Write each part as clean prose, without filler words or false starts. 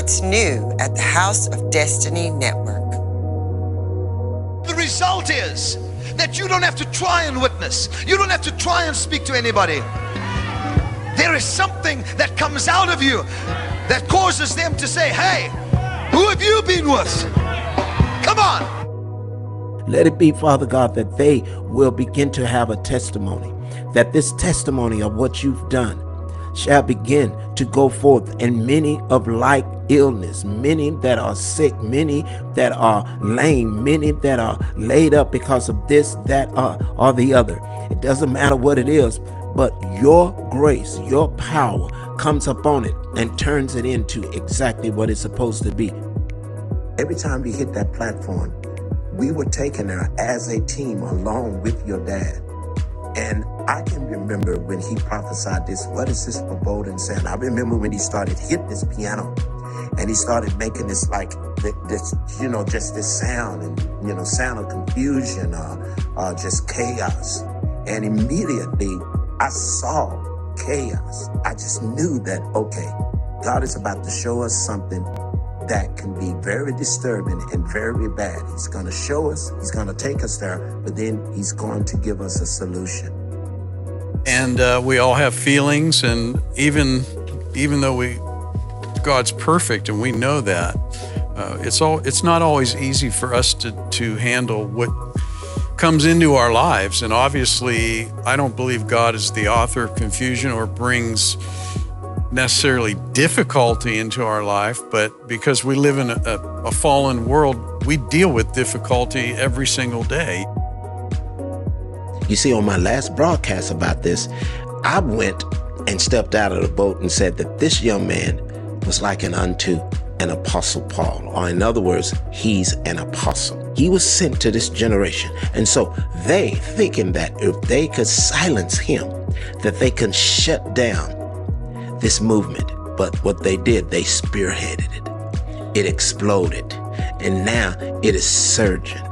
What's new at the House of Destiny Network? The result is that you don't have to try and witness. You don't have to try and speak to anybody. There is something that comes out of you that causes them to say, hey, who have you been with? Come on. Let it be, Father God, that they will begin to have a testimony, that this testimony of what you've done shall begin to go forth, and many of like illness, many that are sick, many that are lame, many that are laid up because of this, that, or the other. It doesn't matter what it is, but your grace, your power comes upon it and turns it into exactly what it's supposed to be. Every time we hit that platform, we were taken there as a team along with your dad. And I can remember when he prophesied this, what is this foreboding sound? I remember when he started hit this piano and he started making this like this, just this sound and, sound of confusion or just chaos. And immediately I saw chaos. I just knew that, okay, God is about to show us something that can be very disturbing and very bad. He's going to show us, he's going to take us there, but then he's going to give us a solution. And we all have feelings, and even though God's perfect and we know that, it's not always easy for us to handle what comes into our lives. And obviously, I don't believe God is the author of confusion or brings necessarily difficulty into our life, but because we live in a fallen world, we deal with difficulty every single day. You see, on my last broadcast about this, I went and stepped out of the boat and said that this young man was like unto an apostle Paul, or in other words, he's an apostle. He was sent to this generation. And so they thinking that if they could silence him, that they can shut down this movement. But what they did, they spearheaded it. It exploded. And now it is surging.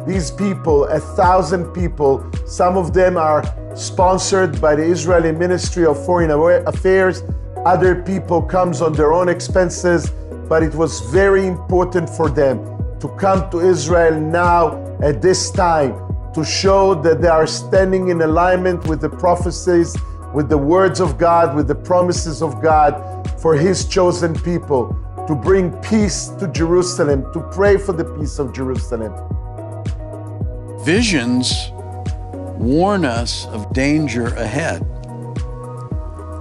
These people, 1,000 people, some of them are sponsored by the Israeli Ministry of Foreign Affairs. Other people comes on their own expenses, but it was very important for them to come to Israel now at this time to show that they are standing in alignment with the prophecies, with the words of God, with the promises of God for his chosen people, to bring peace to Jerusalem, to pray for the peace of Jerusalem. Visions warn us of danger ahead.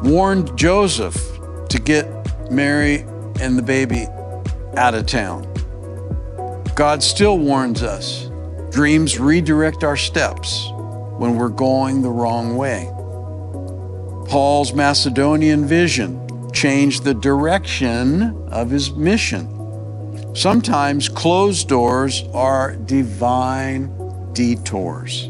Warned Joseph to get Mary and the baby out of town. God still warns us. Dreams redirect our steps when we're going the wrong way. Paul's Macedonian vision changed the direction of his mission. Sometimes closed doors are divine detours.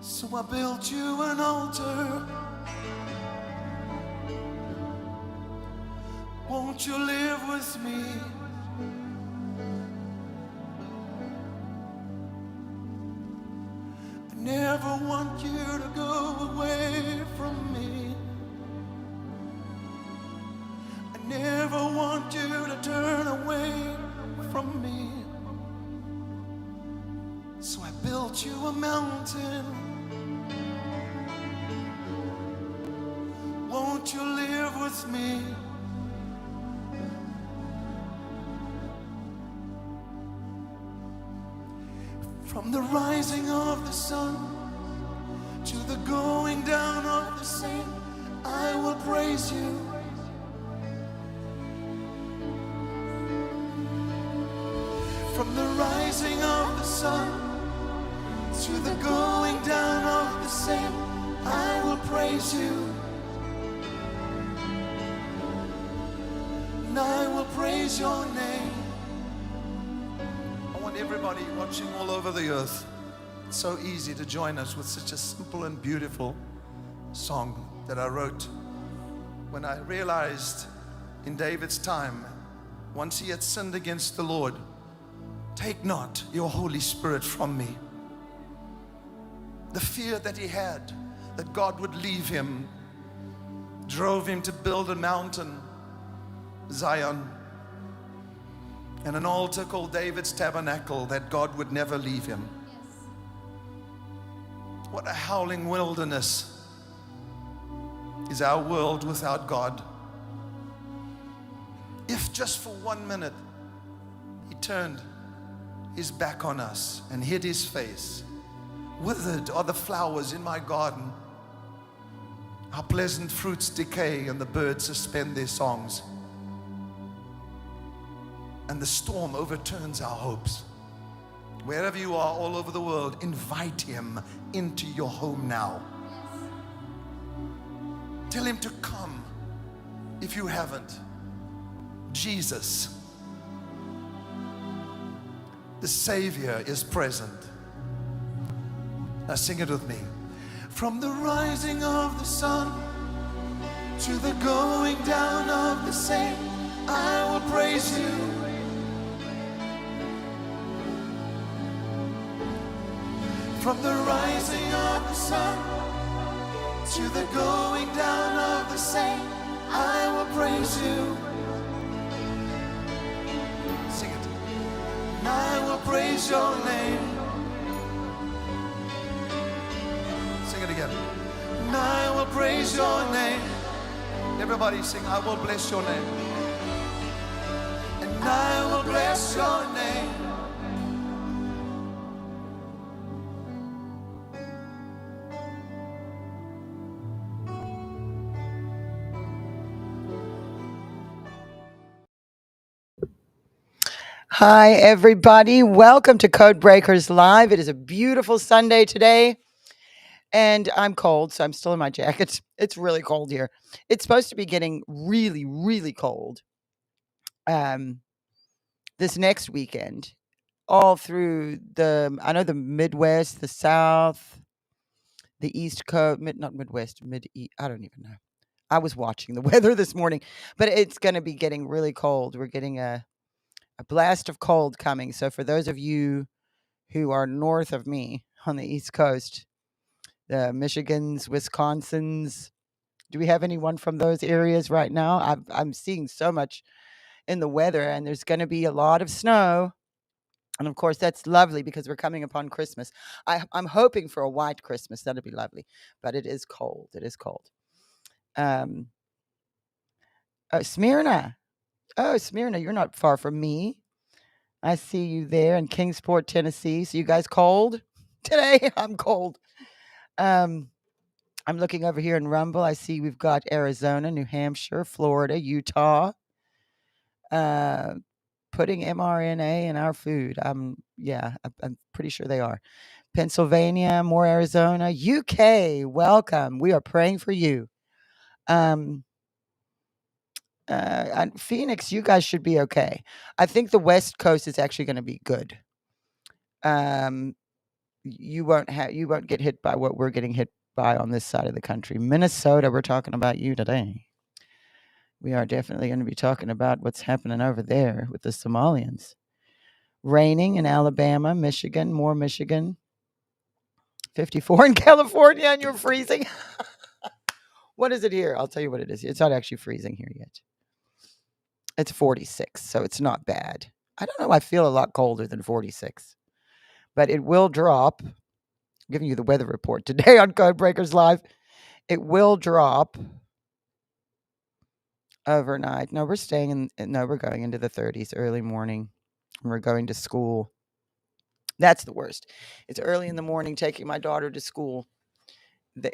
So I built you an altar. Won't you live with me? I never want you to go away from me. I never want you to turn away from me. So I built you a mountain. Won't you live with me? From the rising of the sun to the going down of the same, I will praise you. From the rising of the sun to the going down of the same, I will praise you. And I will praise your name. I want everybody watching all over the earth. It's so easy to join us with such a simple and beautiful song that I wrote when I realized in David's time, once he had sinned against the Lord, take not your Holy Spirit from me. The fear that he had that God would leave him drove him to build a mountain, Zion, and an altar called David's Tabernacle, that God would never leave him. What a howling wilderness is our world without God. If just for 1 minute he turned his back on us and hid his face, withered are the flowers in my garden. Our pleasant fruits decay and the birds suspend their songs. And the storm overturns our hopes. Wherever you are all over the world, invite him into your home now. Tell him to come if you haven't. Jesus, the Savior, is present. Now sing it with me. From the rising of the sun to the going down of the same, I will praise you. From the rising of the sun to the going down of the same, I will praise you. Sing it. And I will praise your name. Sing it again. And I will praise your name. Everybody sing, I will bless your name. And I will bless your name. Hi, everybody. Welcome to Code Breakers Live. It is a beautiful Sunday today, and I'm cold, so I'm still in my jacket. It's really cold here. It's supposed to be getting really, really cold this next weekend, all through I know the Midwest, the South, the East Coast, not Midwest, I don't even know. I was watching the weather this morning, but it's going to be getting really cold. We're getting a blast of cold coming. So for those of you who are north of me on the East Coast, the Michigans, Wisconsins, do we have anyone from those areas right now? I'm seeing so much in the weather, and there's going to be a lot of snow. And of course, that's lovely because we're coming upon Christmas. I'm hoping for a white Christmas. That'd be lovely. But it is cold. It is cold. Smyrna. Oh, Smyrna, you're not far from me. I see you there in Kingsport, Tennessee. So you guys cold today? I'm cold. I'm looking over here in Rumble. I see we've got Arizona, New Hampshire, Florida, Utah. Putting mRNA in our food. I'm pretty sure they are. Pennsylvania, more Arizona, UK. Welcome. We are praying for you. Phoenix, you guys should be okay. I think the West Coast is actually going to be good. You won't get hit by what we're getting hit by on this side of the country. Minnesota, we're talking about you today. We are definitely going to be talking about what's happening over there with the Somalians. Raining in Alabama, Michigan, more Michigan. 54 in California, and you're freezing. What is it here? I'll tell you what it is. It's not actually freezing here yet. It's 46, so it's not bad. I don't know. I feel a lot colder than 46, but it will drop. I'm giving you the weather report today on Code Breakers Live. It will drop overnight. No, we're staying we're going into the 30s early morning. We're going to school. That's the worst. It's early in the morning taking my daughter to school.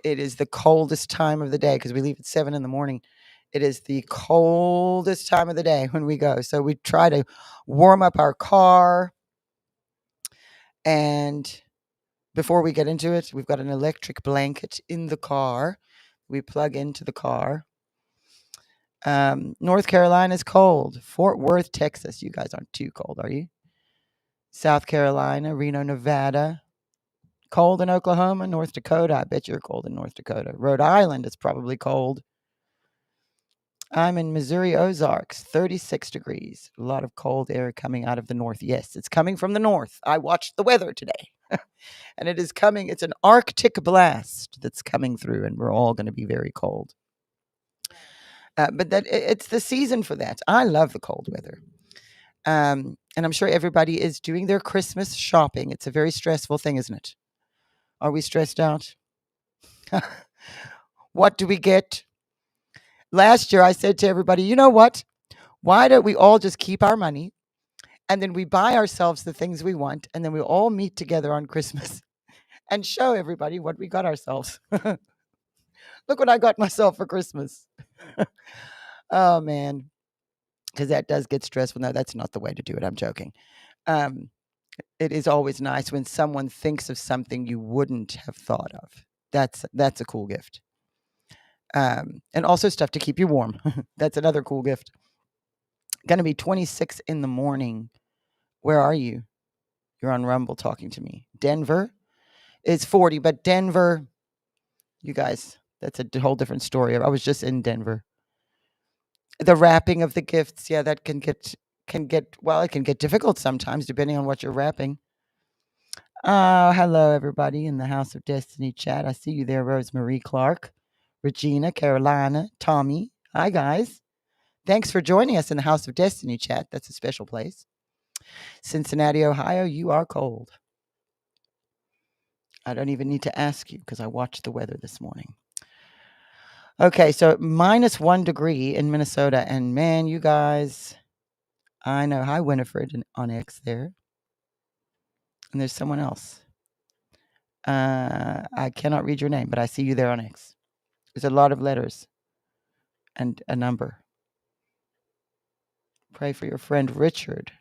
It is the coldest time of the day because we leave at 7 in the morning. It is the coldest time of the day when we go. So we try to warm up our car. And before we get into it, we've got an electric blanket in the car. We plug into the car. North Carolina's cold. Fort Worth, Texas. You guys aren't too cold, are you? South Carolina, Reno, Nevada. Cold in Oklahoma, North Dakota. I bet you're cold in North Dakota. Rhode Island is probably cold. I'm in Missouri Ozarks, 36 degrees. A lot of cold air coming out of the north. Yes, it's coming from the north. I watched the weather today. And it is coming. It's an Arctic blast that's coming through, and we're all going to be very cold. But it's the season for that. I love the cold weather. And I'm sure everybody is doing their Christmas shopping. It's a very stressful thing, isn't it? Are we stressed out? What do we get? Last year, I said to everybody, you know what? Why don't we all just keep our money and then we buy ourselves the things we want, and then we all meet together on Christmas and show everybody what we got ourselves. Look what I got myself for Christmas. Oh, man. Because that does get stressful. No, that's not the way to do it. I'm joking. It is always nice when someone thinks of something you wouldn't have thought of. That's a cool gift. And also stuff to keep you warm. That's another cool gift. Going to be 26 in the morning. Where are you? You're on Rumble talking to me. Denver is 40, but Denver, you guys, that's a whole different story. I was just in Denver. The wrapping of the gifts, yeah, that can get well, it can get difficult sometimes depending on what you're wrapping. Hello everybody in the House of Destiny chat. I see you there, Rosemary Clark, Regina, Carolina, Tommy. Hi guys. Thanks for joining us in the House of Destiny chat. That's a special place. Cincinnati, Ohio, you are cold. I don't even need to ask you because I watched the weather this morning. Okay, so -1 degree in Minnesota. And man, you guys, I know. Hi, Winifred on X there. And there's someone else. I cannot read your name, but I see you there on X. There's a lot of letters and a number. Pray for your friend Richard.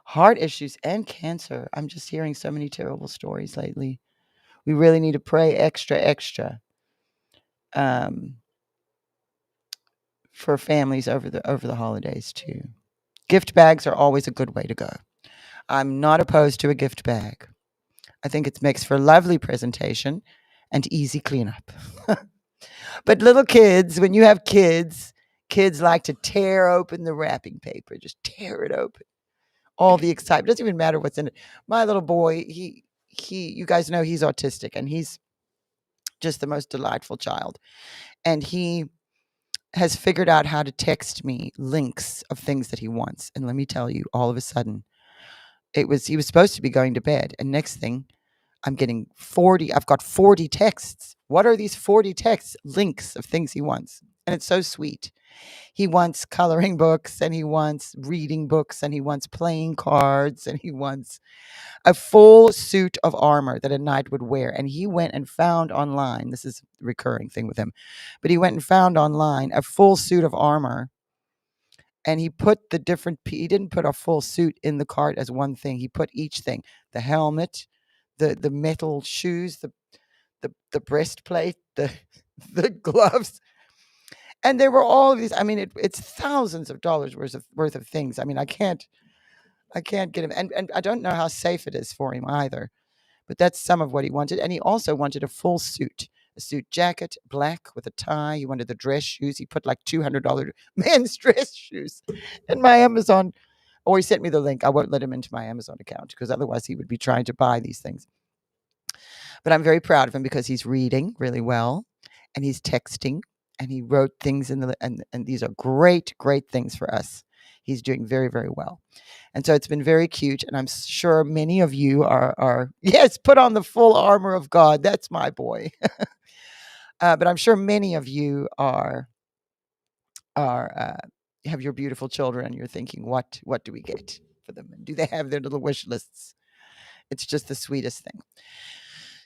Heart issues and cancer. I'm just hearing so many terrible stories lately. We really need to pray extra for families over the holidays too. Gift bags are always a good way to go. I'm not opposed to a gift bag. I think it makes for lovely presentation and easy cleanup. But little kids, when you have kids like to tear open the wrapping paper, just tear it open. All the excitement. It doesn't even matter what's in it. My little boy, he you guys know he's autistic, and he's just the most delightful child. And he has figured out how to text me links of things that he wants. And let me tell you, all of a sudden, he was supposed to be going to bed. And next thing, I'm getting 40. I've got 40 texts. What are these 40 texts? Links of things he wants. And it's so sweet. He wants coloring books, and he wants reading books, and he wants playing cards, and he wants a full suit of armor that a knight would wear. And he went and found online, this is a recurring thing with him, but he went and found online a full suit of armor. And he put he didn't put a full suit in the cart as one thing. He put each thing, the helmet, the metal shoes, the breastplate, the gloves. And there were all of these. I mean, it's thousands of dollars worth of things. I mean, I can't get him. And I don't know how safe it is for him either. But that's some of what he wanted. And he also wanted a full suit, a suit jacket, black with a tie. He wanted the dress shoes. He put like $200 men's dress shoes in my Amazon. Or he sent me the link. I won't let him into my Amazon account because otherwise he would be trying to buy these things. But I'm very proud of him because he's reading really well, and he's texting, and he wrote things and these are great things for us. He's doing very, very well. And so it's been very cute. And I'm sure many of you are yes, put on the full armor of God. That's my boy. But I'm sure many of you are have your beautiful children, and you're thinking, what do we get for them? And do they have their little wish lists? It's just the sweetest thing.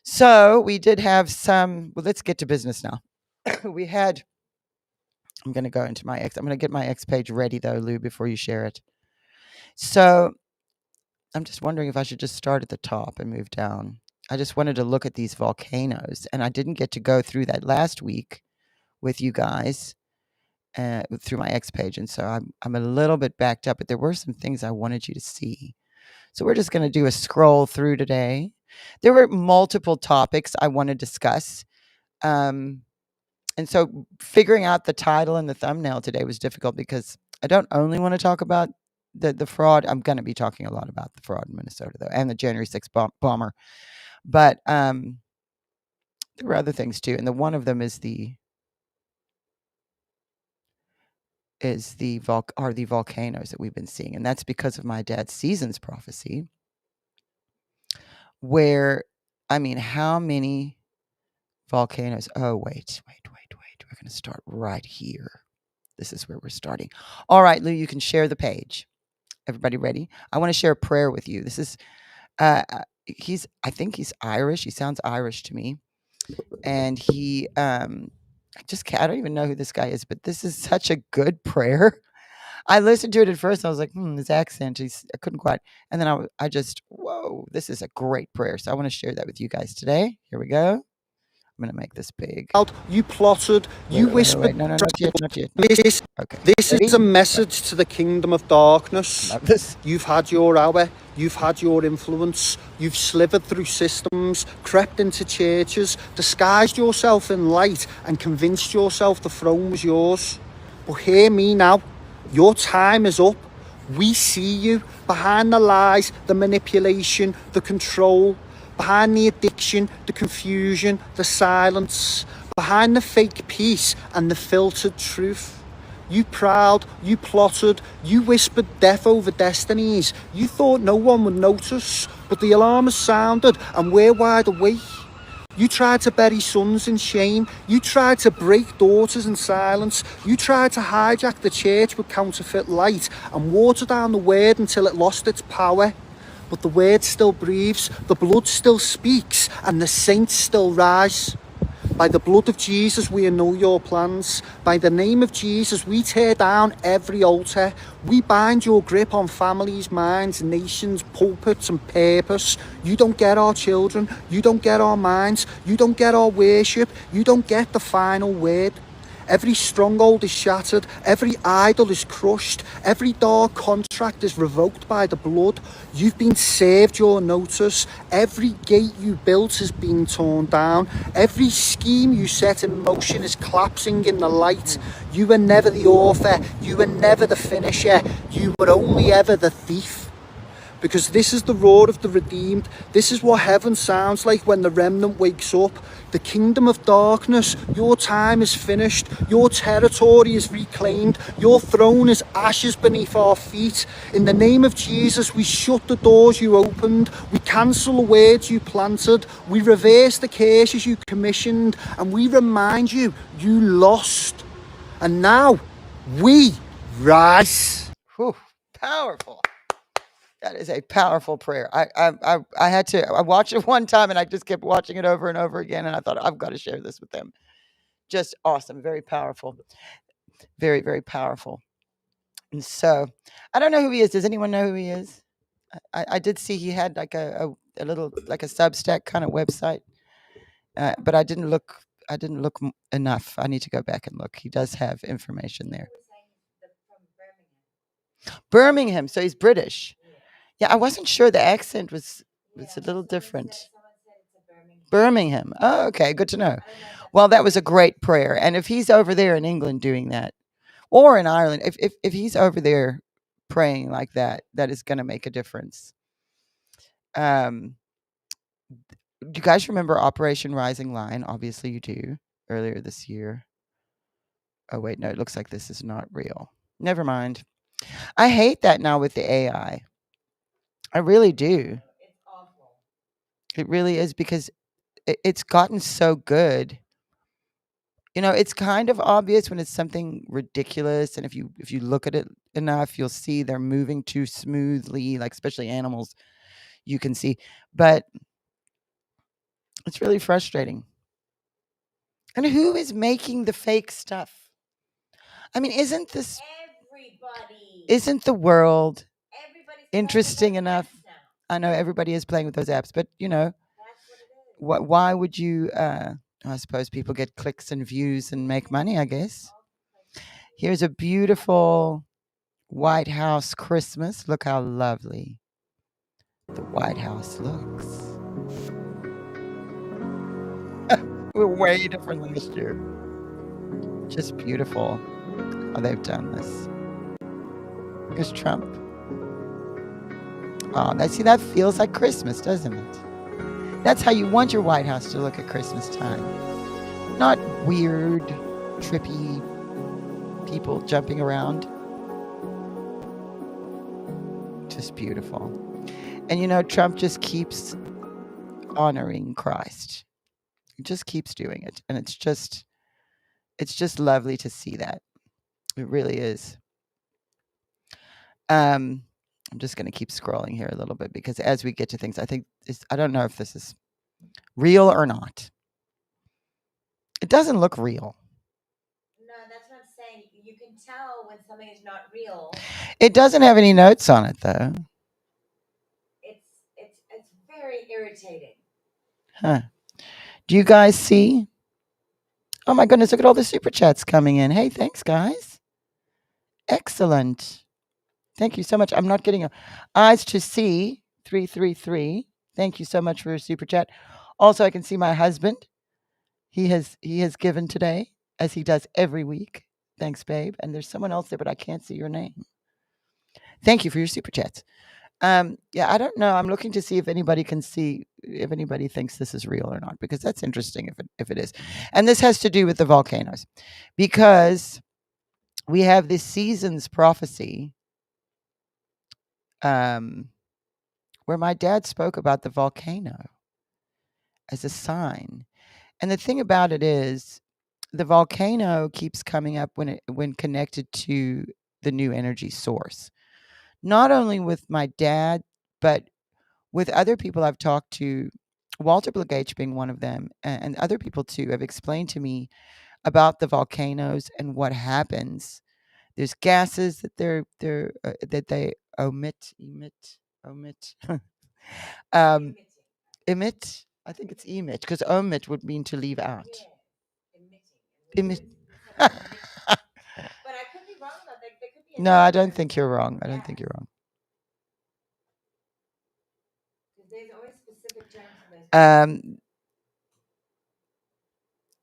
So we did have some, well, let's get to business now. I'm going to go into my X. I'm going to get my X page ready though, Lou, before you share it. So I'm just wondering if I should just start at the top and move down. I just wanted to look at these volcanoes, and I didn't get to go through that last week with you guys. through my X page, and so I'm a little bit backed up. But there were some things I wanted you to see, so we're just going to do a scroll through today. There were multiple topics I want to discuss, and so figuring out the title and the thumbnail today was difficult because I don't only want to talk about the fraud. I'm going to be talking a lot about the fraud in Minnesota, though, and the January 6th bomber. But there were other things too, and one of them is the volcanoes that we've been seeing, and that's because of my dad's seasons prophecy. Where, I mean, how many volcanoes? Oh, wait. We're going to start right here. This is where we're starting. All right, Lou, you can share the page. Everybody ready? I want to share a prayer with you. This is, I think he's Irish. He sounds Irish to me. And he, I don't even know who this guy is, but this is such a good prayer. I listened to it at first. I was like, his accent, I couldn't quite. And then I just, whoa, this is a great prayer. So I want to share that with you guys today. Here we go. I'm going to make this big. You plotted, you whispered. No, not yet. Okay. This is a message to the kingdom of darkness. Love this. You've had your hour, you've had your influence, you've slithered through systems, crept into churches, disguised yourself in light and convinced yourself the throne was yours. But hear me now, your time is up. We see you behind the lies, the manipulation, the control, behind the addiction, the confusion, the silence, behind the fake peace and the filtered truth. You prowled, you plotted, you whispered death over destinies. You thought no one would notice, but the alarm has sounded and we're wide awake. You tried to bury sons in shame. You tried to break daughters in silence. You tried to hijack the church with counterfeit light and water down the word until it lost its power. But the word still breathes, the blood still speaks, and the saints still rise. By the blood of Jesus, we annul your plans. By the name of Jesus, we tear down every altar. We bind your grip on families, minds, nations, pulpits, and purpose. You don't get our children. You don't get our minds. You don't get our worship. You don't get the final word. Every stronghold is shattered, every idol is crushed, every dark contract is revoked by the blood. You've been served your notice, every gate you built has been torn down, every scheme you set in motion is collapsing in the light. You were never the author, you were never the finisher, you were only ever the thief. Because this is the roar of the redeemed. This is what heaven sounds like when the remnant wakes up. The kingdom of darkness, your time is finished. Your territory is reclaimed. Your throne is ashes beneath our feet. In the name of Jesus, we shut the doors you opened. We cancel the words you planted. We reverse the curses you commissioned. And we remind you, you lost. And now, we rise. Whew, powerful. That is a powerful prayer. I watched it one time and I just kept watching it over and over again. And I thought, I've got to share this with them. Just awesome. Very powerful. Very, very powerful. And so I don't know who he is. Does anyone know who he is? I did see he had like a little, like a Substack kind of website. But I didn't look enough. I need to go back and look. He does have information there. Birmingham. So he's British. Yeah, I wasn't sure the accent was a little different. Birmingham. Oh, okay, good to know. Well, that was a great prayer. And if he's over there in England doing that, or in Ireland, if he's over there praying like that, that is going to make a difference. Do you guys remember Operation Rising Lion? Obviously you do. Earlier this year. Oh, wait, no, it looks like this is not real. Never mind. I hate that now with the AI. I really do. It's awful. It really is, because it's gotten so good. You know, it's kind of obvious when it's something ridiculous, and if you look at it enough, you'll see they're moving too smoothly, like especially animals, you can see. But it's really frustrating. And who is making the fake stuff? I mean, isn't the world interesting enough? I know everybody is playing with those apps, but you know, why would you? I suppose people get clicks and views and make money, I guess. Here's a beautiful White House Christmas. Look how lovely the White House looks. We're way different than this year. Just beautiful how they've done this. Here's Trump. Oh, now see, that feels like Christmas, doesn't it? That's how you want your White House to look at Christmas time. Not weird, trippy people jumping around. Just beautiful. And you know, Trump just keeps honoring Christ. He just keeps doing it. And it's just lovely to see that. It really is. I'm just going to keep scrolling here a little bit because as we get to things, I think I don't know if this is real or not. It doesn't look real. No, that's what I'm saying. You can tell when something is not real. It doesn't have any notes on it though. It's very irritating. Huh. Do you guys see? Oh my goodness, look at all the super chats coming in. Hey, thanks guys. Excellent. Thank you so much. I'm not getting eyes to see 333. Thank you so much for your super chat. Also, I can see my husband. He has given today, as he does every week. Thanks, babe. And there's someone else there, but I can't see your name. Thank you for your super chats. Yeah, I don't know. I'm looking to see if anybody can see, if anybody thinks this is real or not, because that's interesting if it is. And this has to do with the volcanoes, because we have this season's prophecy where my dad spoke about the volcano as a sign. And the thing about it is the volcano keeps coming up when connected to the new energy source. Not only with my dad, but with other people I've talked to, Walter Blagage being one of them, and other people too, have explained to me about the volcanoes and what happens. There's gases that that they emit. Emit. I think it's emit, because omit would mean to leave out. Yeah, emitting. Emit. But I could be wrong about that. There could be No, I don't think you're wrong. I don't think you're wrong. There's always specific terms for those.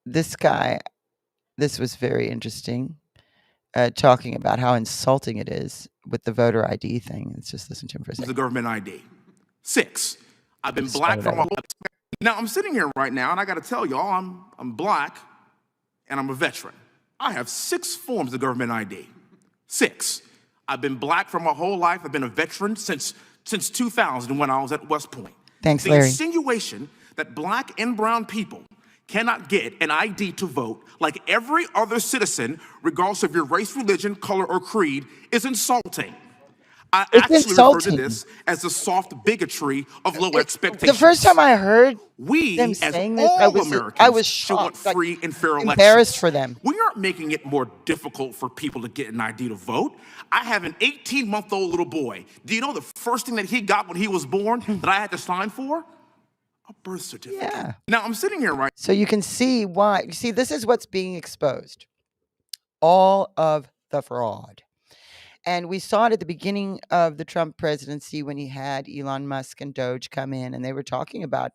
This guy, this was very interesting, talking about how insulting it is with the voter ID thing. Let's just listen to him for a second. The government ID. 6, I've been black for my whole life. Now I'm sitting here right now and I got to tell y'all I'm black and I'm a veteran. I have 6 forms of government ID. 6, I've been black for my whole life. I've been a veteran since 2000 when I was at West Point. Thanks, the Larry. insinuation that black and brown people cannot get an ID to vote like every other citizen, regardless of your race, religion, color, or creed, is insulting. I actually refer to this as the soft bigotry of low expectations. The first time I heard we, them as saying this, all Americans, I was should want shocked, free and fair elections. embarrassed for them. We aren't making it more difficult for people to get an ID to vote. I have an 18-month-old little boy. Do you know the first thing that he got when he was born that I had to sign for? A birth certificate. Yeah. Now I'm sitting here So you can see why. You see, this is what's being exposed. All of the fraud. And we saw it at the beginning of the Trump presidency when he had Elon Musk and Doge come in, and they were talking about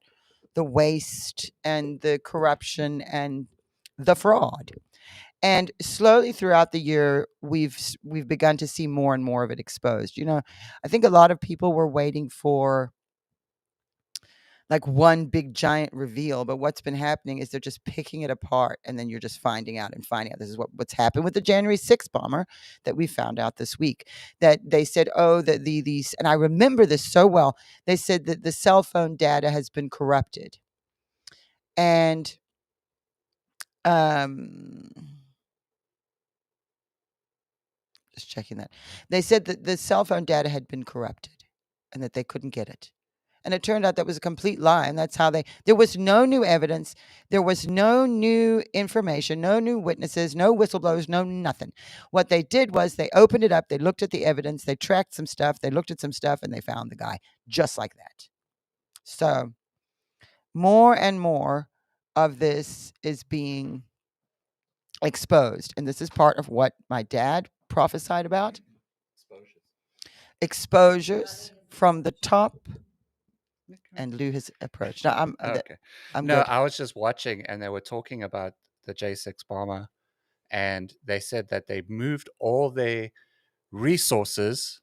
the waste and the corruption and the fraud. And slowly throughout the year, we've begun to see more and more of it exposed. You know, I think a lot of people were waiting for like one big giant reveal, but what's been happening is they're just picking it apart, and then you're just finding out. This is what's happened with the January 6th bomber that we found out this week, that they said, oh, that these, and I remember this so well, they said that the cell phone data has been corrupted. And just checking that. They said that the cell phone data had been corrupted and that they couldn't get it. And it turned out that was a complete lie. And that's how there was no new evidence. There was no new information, no new witnesses, no whistleblowers, no nothing. What they did was they opened it up. They looked at the evidence. They tracked some stuff. They looked at some stuff and they found the guy just like that. So more and more of this is being exposed. And this is part of what my dad prophesied about. Exposures from the top. And Lou has approached. No, I'm No, good. I was just watching, and they were talking about the J6 bomber, and they said that they moved all their resources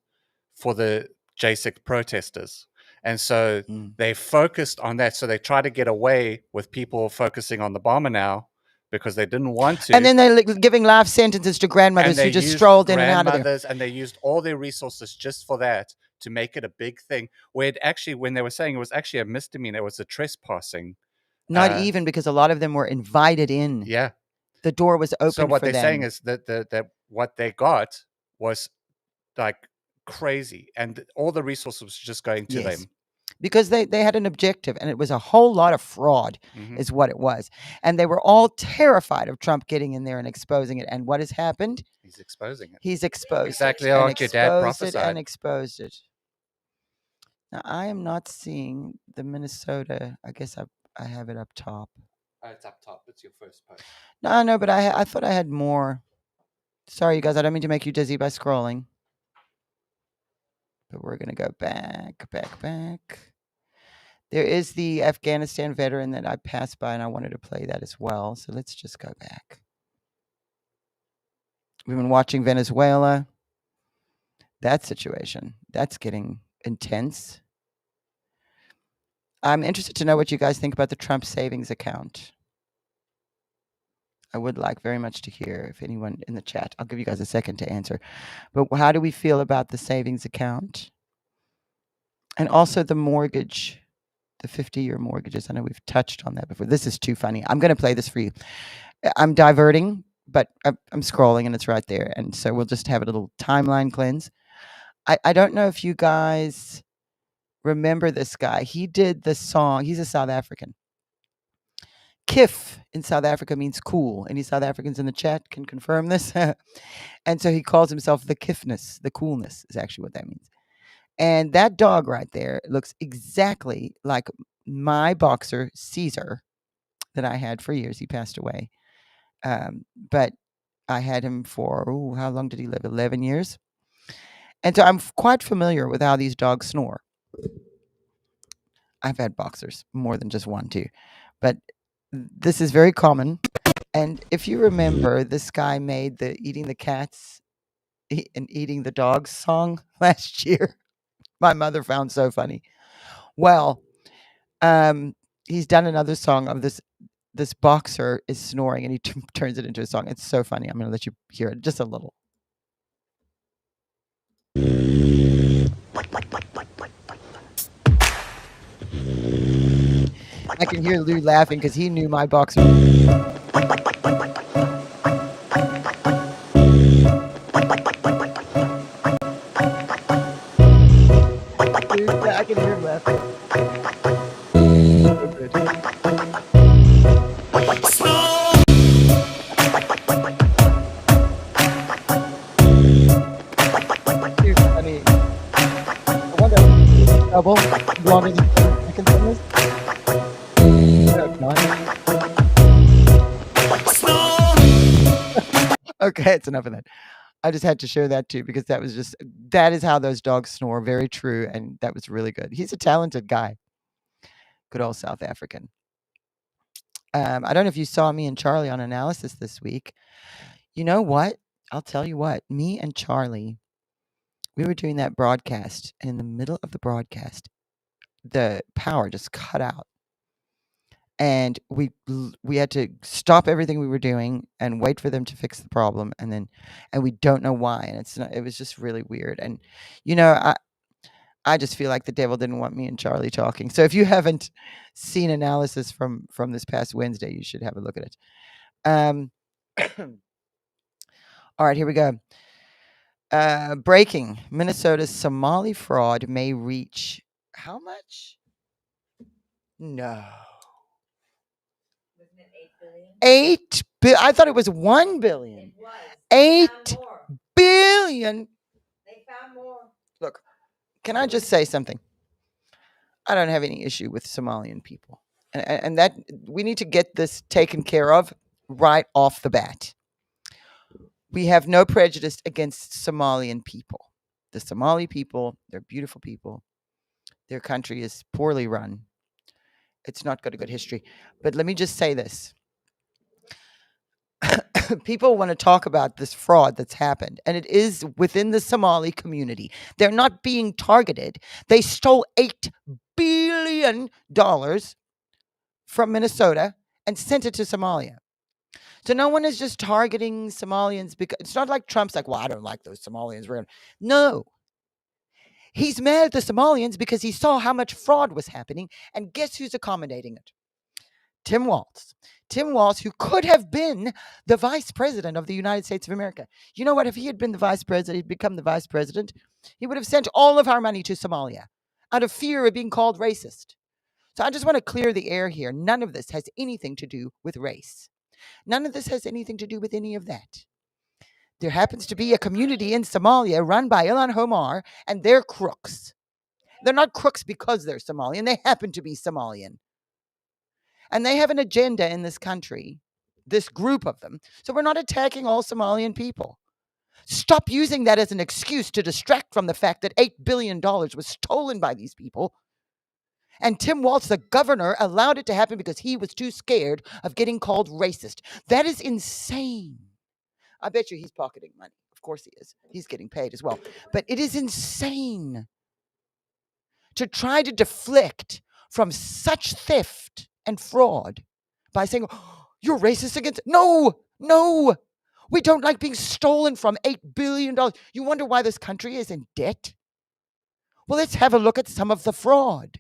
for the J6 protesters. And so they focused on that. So they try to get away with people focusing on the bomber now because they didn't want to. And then they're giving life sentences to grandmothers who just strolled in and out of there. And they used all their resources just for that, to make it a big thing. Where it actually, when they were saying it was actually a misdemeanor, it was a trespassing. Not even, because a lot of them were invited in. Yeah. The door was open. So what for they're them. saying is that what they got was like crazy, and all the resources was just going to them. Because they had an objective, and it was a whole lot of fraud is what it was. And they were all terrified of Trump getting in there and exposing it. And what has happened? He's exposing it. He's exposed exactly it, like your dad prophesied. and exposed it. Now, I am not seeing the Minnesota. I guess I have it up top. Oh, it's up top. It's your first post. No, but I thought I had more. Sorry, you guys. I don't mean to make you dizzy by scrolling. But we're going to go back. There is the Afghanistan veteran that I passed by, and I wanted to play that as well. So let's just go back. We've been watching Venezuela. That situation, that's getting intense. I'm interested to know what you guys think about the Trump savings account. I would like very much to hear if anyone in the chat. I'll give you guys a second to answer. But how do we feel about the savings account? And also the mortgage, the 50-year mortgages. I know we've touched on that before. This is too funny. I'm going to play this for you. I'm diverting, but I'm scrolling and it's right there. And so we'll just have a little timeline cleanse. I don't know if you guys remember this guy. He did the song. He's a South African. Kif in South Africa means cool. Any South Africans in the chat can confirm this. And so he calls himself the Kifness. The coolness is actually what that means. And that dog right there looks exactly like my boxer, Caesar, that I had for years. He passed away. But I had him for, how long did he live? 11 years. And so I'm quite familiar with how these dogs snore. I've had boxers, more than just one, too. But this is very common. And if you remember, this guy made the Eating the Cats and Eating the Dogs song last year. My mother found so funny. Well, he's done another song of this boxer is snoring, and he turns it into a song. It's so funny. I'm going to let you hear it just a little. I can hear Lou laughing because he knew my boxer. Dude, I can hear him laughing. So good. Too funny. I wonder double longer than 30 seconds on this. Okay, it's enough of that. I just had to share that too, because that is how those dogs snore. Very true. And that was really good. He's a talented guy. Good old South African. I don't know if you saw me and Charlie on analysis this week. You know what? I'll tell you what. Me and Charlie, we were doing that broadcast, and in the middle of the broadcast, the power just cut out. And we had to stop everything we were doing and wait for them to fix the problem, and we don't know why, and it was just really weird. And I just feel like the devil didn't want me and Charlie talking. So if you haven't seen analysis from this past Wednesday, you should have a look at it. All right, here we go. Breaking: Minnesota's Somali fraud may reach how much? No. 8 billion. I thought it was 1 billion. It was. 8 billion. They found more. Look, can I just say something? I don't have any issue with Somalian people, and that we need to get this taken care of right off the bat. We have no prejudice against Somalian people. The Somali people, they're beautiful people. Their country is poorly run. It's not got a good history. But let me just say this. People want to talk about this fraud that's happened, and it is within the Somali community. They're not being targeted. They stole $8 billion from Minnesota and sent it to Somalia. So no one is just targeting Somalians because it's not like Trump's like, well, I don't like those Somalians. No. He's mad at the Somalians because he saw how much fraud was happening, and guess who's accommodating it? Tim Walz. Tim Walz, who could have been the vice president of the United States of America. You know what? If he had been the vice president, he'd become the vice president, he would have sent all of our money to Somalia out of fear of being called racist. So I just want to clear the air here. None of this has anything to do with race. None of this has anything to do with any of that. There happens to be a community in Somalia run by Ilhan Omar, and they're crooks. They're not crooks because they're Somalian. They happen to be Somalian. And they have an agenda in this country, this group of them. So we're not attacking all Somalian people. Stop using that as an excuse to distract from the fact that $8 billion was stolen by these people. And Tim Walz, the governor, allowed it to happen because he was too scared of getting called racist. That is insane. I bet you he's pocketing money. Of course he is. He's getting paid as well. But it is insane to try to deflect from such theft and fraud by saying, oh, you're racist against... No. We don't like being stolen from $8 billion. You wonder why this country is in debt? Well, let's have a look at some of the fraud.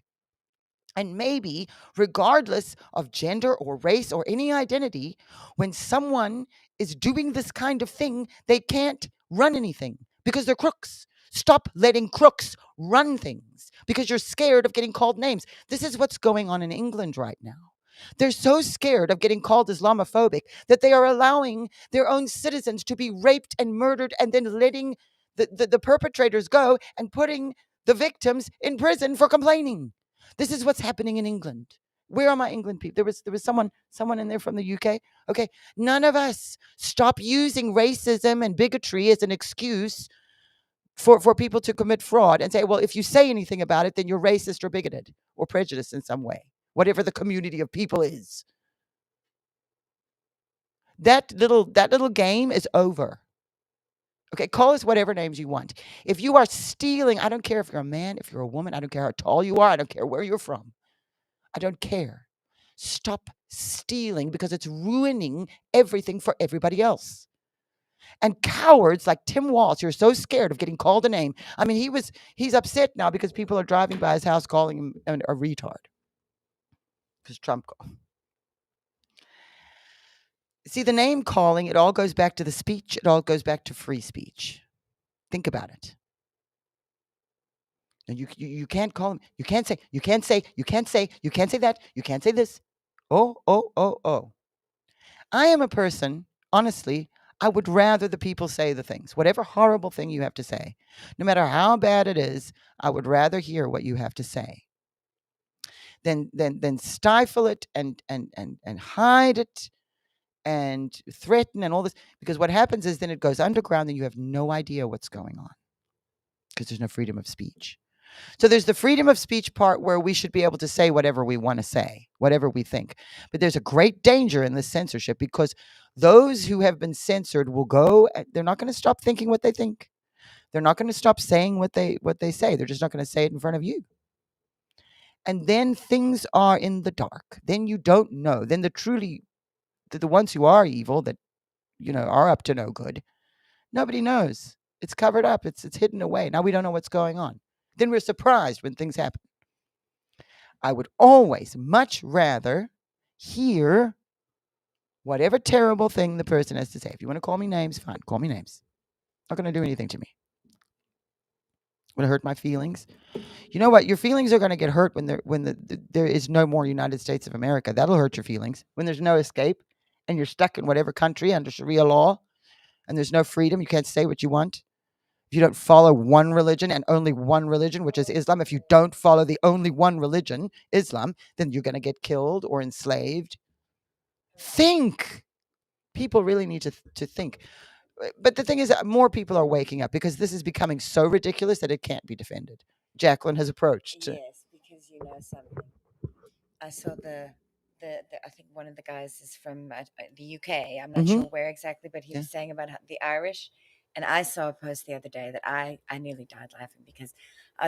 And maybe, regardless of gender or race or any identity, when someone is doing this kind of thing, they can't run anything because they're crooks. Stop letting crooks run things because you're scared of getting called names. This is what's going on in England right now. They're so scared of getting called Islamophobic that they are allowing their own citizens to be raped and murdered and then letting the perpetrators go and putting the victims in prison for complaining. This is what's happening in England. Where are my England people? There was someone in there from the UK. Okay, none of us stop using racism and bigotry as an excuse for people to commit fraud and say, well, if you say anything about it, then you're racist or bigoted or prejudiced in some way, whatever the community of people is. That little game is over. Okay, call us whatever names you want. If you are stealing, I don't care if you're a man, if you're a woman, I don't care how tall you are, I don't care where you're from. I don't care. Stop stealing because it's ruining everything for everybody else. And cowards like Tim Walz, you're so scared of getting called a name. I mean, he's upset now because people are driving by his house calling him a retard. Because Trump called. See, the name calling, it all goes back to the speech. It all goes back to free speech. Think about it. And you can't call him. You can't say that. You can't say this. Oh. I am a person, honestly, I would rather the people say the things. Whatever horrible thing you have to say, no matter how bad it is, I would rather hear what you have to say than stifle it and hide it and threaten and all this. Because what happens is then it goes underground and you have no idea what's going on because there's no freedom of speech. So there's the freedom of speech part where we should be able to say whatever we want to say, whatever we think. But there's a great danger in this censorship because those who have been censored will go, they're not going to stop thinking what they think. They're not going to stop saying what they say. They're just not going to say it in front of you. And then things are in the dark. Then you don't know. Then the ones who are evil that, are up to no good, nobody knows. It's covered up. It's hidden away. Now we don't know what's going on. Then we're surprised when things happen. I would always much rather hear whatever terrible thing the person has to say. If you want to call me names, fine, call me names. Not going to do anything to me. Going to hurt my feelings. You know what? Your feelings are going to get hurt when there is no more United States of America. That'll hurt your feelings. When there's no escape and you're stuck in whatever country under Sharia law and there's no freedom, you can't say what you want. If you don't follow one religion and only one religion, which is Islam, if you don't follow the only one religion, Islam, then you're going to get killed or enslaved. Think. People really need to think. But the thing is, more people are waking up because this is becoming so ridiculous that it can't be defended. Jacqueline has approached. Yes, because you know something. I saw the I think one of the guys is from the UK. I'm not sure where exactly, but he was saying about the Irish. And I saw a post the other day that I nearly died laughing because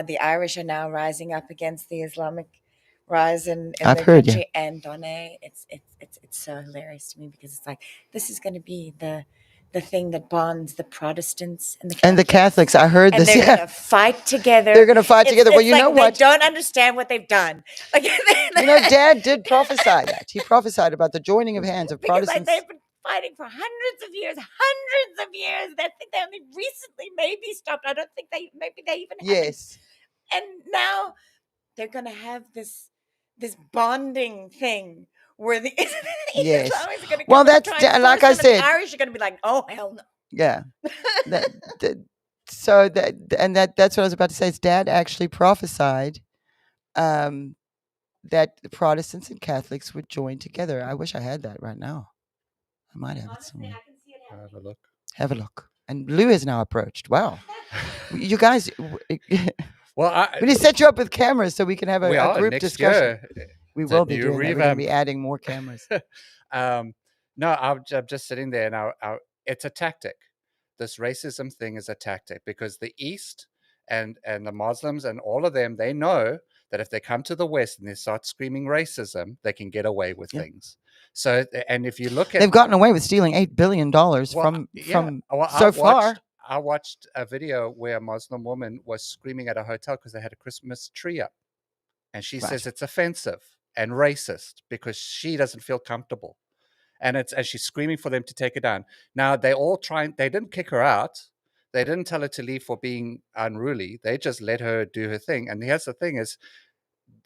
the Irish are now rising up against the Islamic rise in I've their heard, country. And Donne, it's so hilarious to me because it's like this is going to be the thing that bonds the Protestants and the Catholics. And the Catholics, I heard And this. they're going to fight together. They're going to fight together. Well, you like know what? They don't understand what they've done. Like, You know, Dad did prophesy that. He prophesied about the joining of hands of because Protestants. they've been fighting for hundreds of years. I think they only recently maybe stopped. I don't think they even Yes. haven't. And now they're going to have this bonding thing where the Yes. Islamics are going to Well, come and that's try and like force I them, and said. the Irish are going to be like, oh hell no. Yeah. That's what I was about to say. His dad actually prophesied that the Protestants and Catholics would join together. I wish I had that right now. I might have it somewhere. I can see it happening. Have a look. Have a look. And Lou has now approached. Wow. You guys, Well, we need to set you up with cameras so we can have we a are group next discussion. year. We It's will a be new doing that. We're going to revamp. be adding more cameras. No, I'm just sitting there and it's a tactic. This racism thing is a tactic because the East and the Muslims and all of them, they know that if they come to the West and they start screaming racism, they can get away with things. So, and if you look at, They've gotten away with stealing $8 billion from so far. I watched a video where a Muslim woman was screaming at a hotel because they had a Christmas tree up. And she says it's offensive and racist because she doesn't feel comfortable. And she's screaming for them to take it down. Now they didn't kick her out. They didn't tell her to leave for being unruly. They just let her do her thing. And here's the thing is,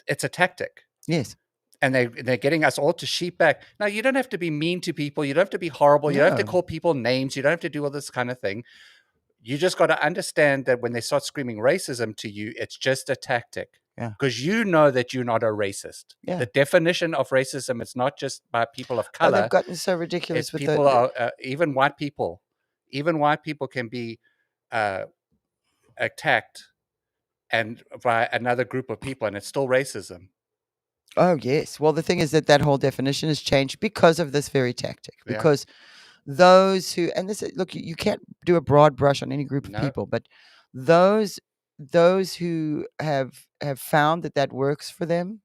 it's a tactic. Yes. And they're getting us all to sheep back. Now, you don't have to be mean to people. You don't have to be horrible. You don't have to call people names. You don't have to do all this kind of thing. You just got to understand that when they start screaming racism to you, it's just a tactic. Yeah. Because you know that you're not a racist. Yeah. The definition of racism is not just by people of Oh, color. they've gotten so ridiculous with people are even white people. Even white people can be attacked and by another group of people, and it's still racism. Oh, yes. Well, the thing is that whole definition has changed because of this very tactic. Yeah. Because those who, and this is, look, you can't do a broad brush on any group of people, but those who have found that works for them,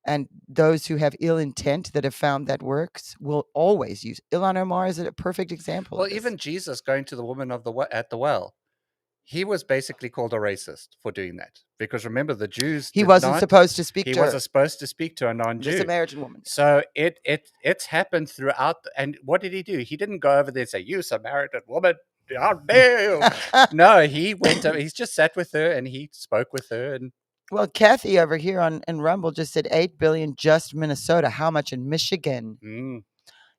and those who have ill intent that have found that works will always use. Ilhan Omar is a perfect example. Well, of this. even Jesus going to the woman at the well, he was basically called a racist for doing that. Because remember, the Jews he wasn't supposed to speak to her. He wasn't supposed to speak to a non-Jew. The Samaritan woman. So it's happened throughout. And what did he do? He didn't go over there and say, "You Samaritan woman, how dare you?" No, he went. He's just sat with her and he spoke with her. And well, Kathy over here in Rumble just said $8 billion just Minnesota. How much in Michigan,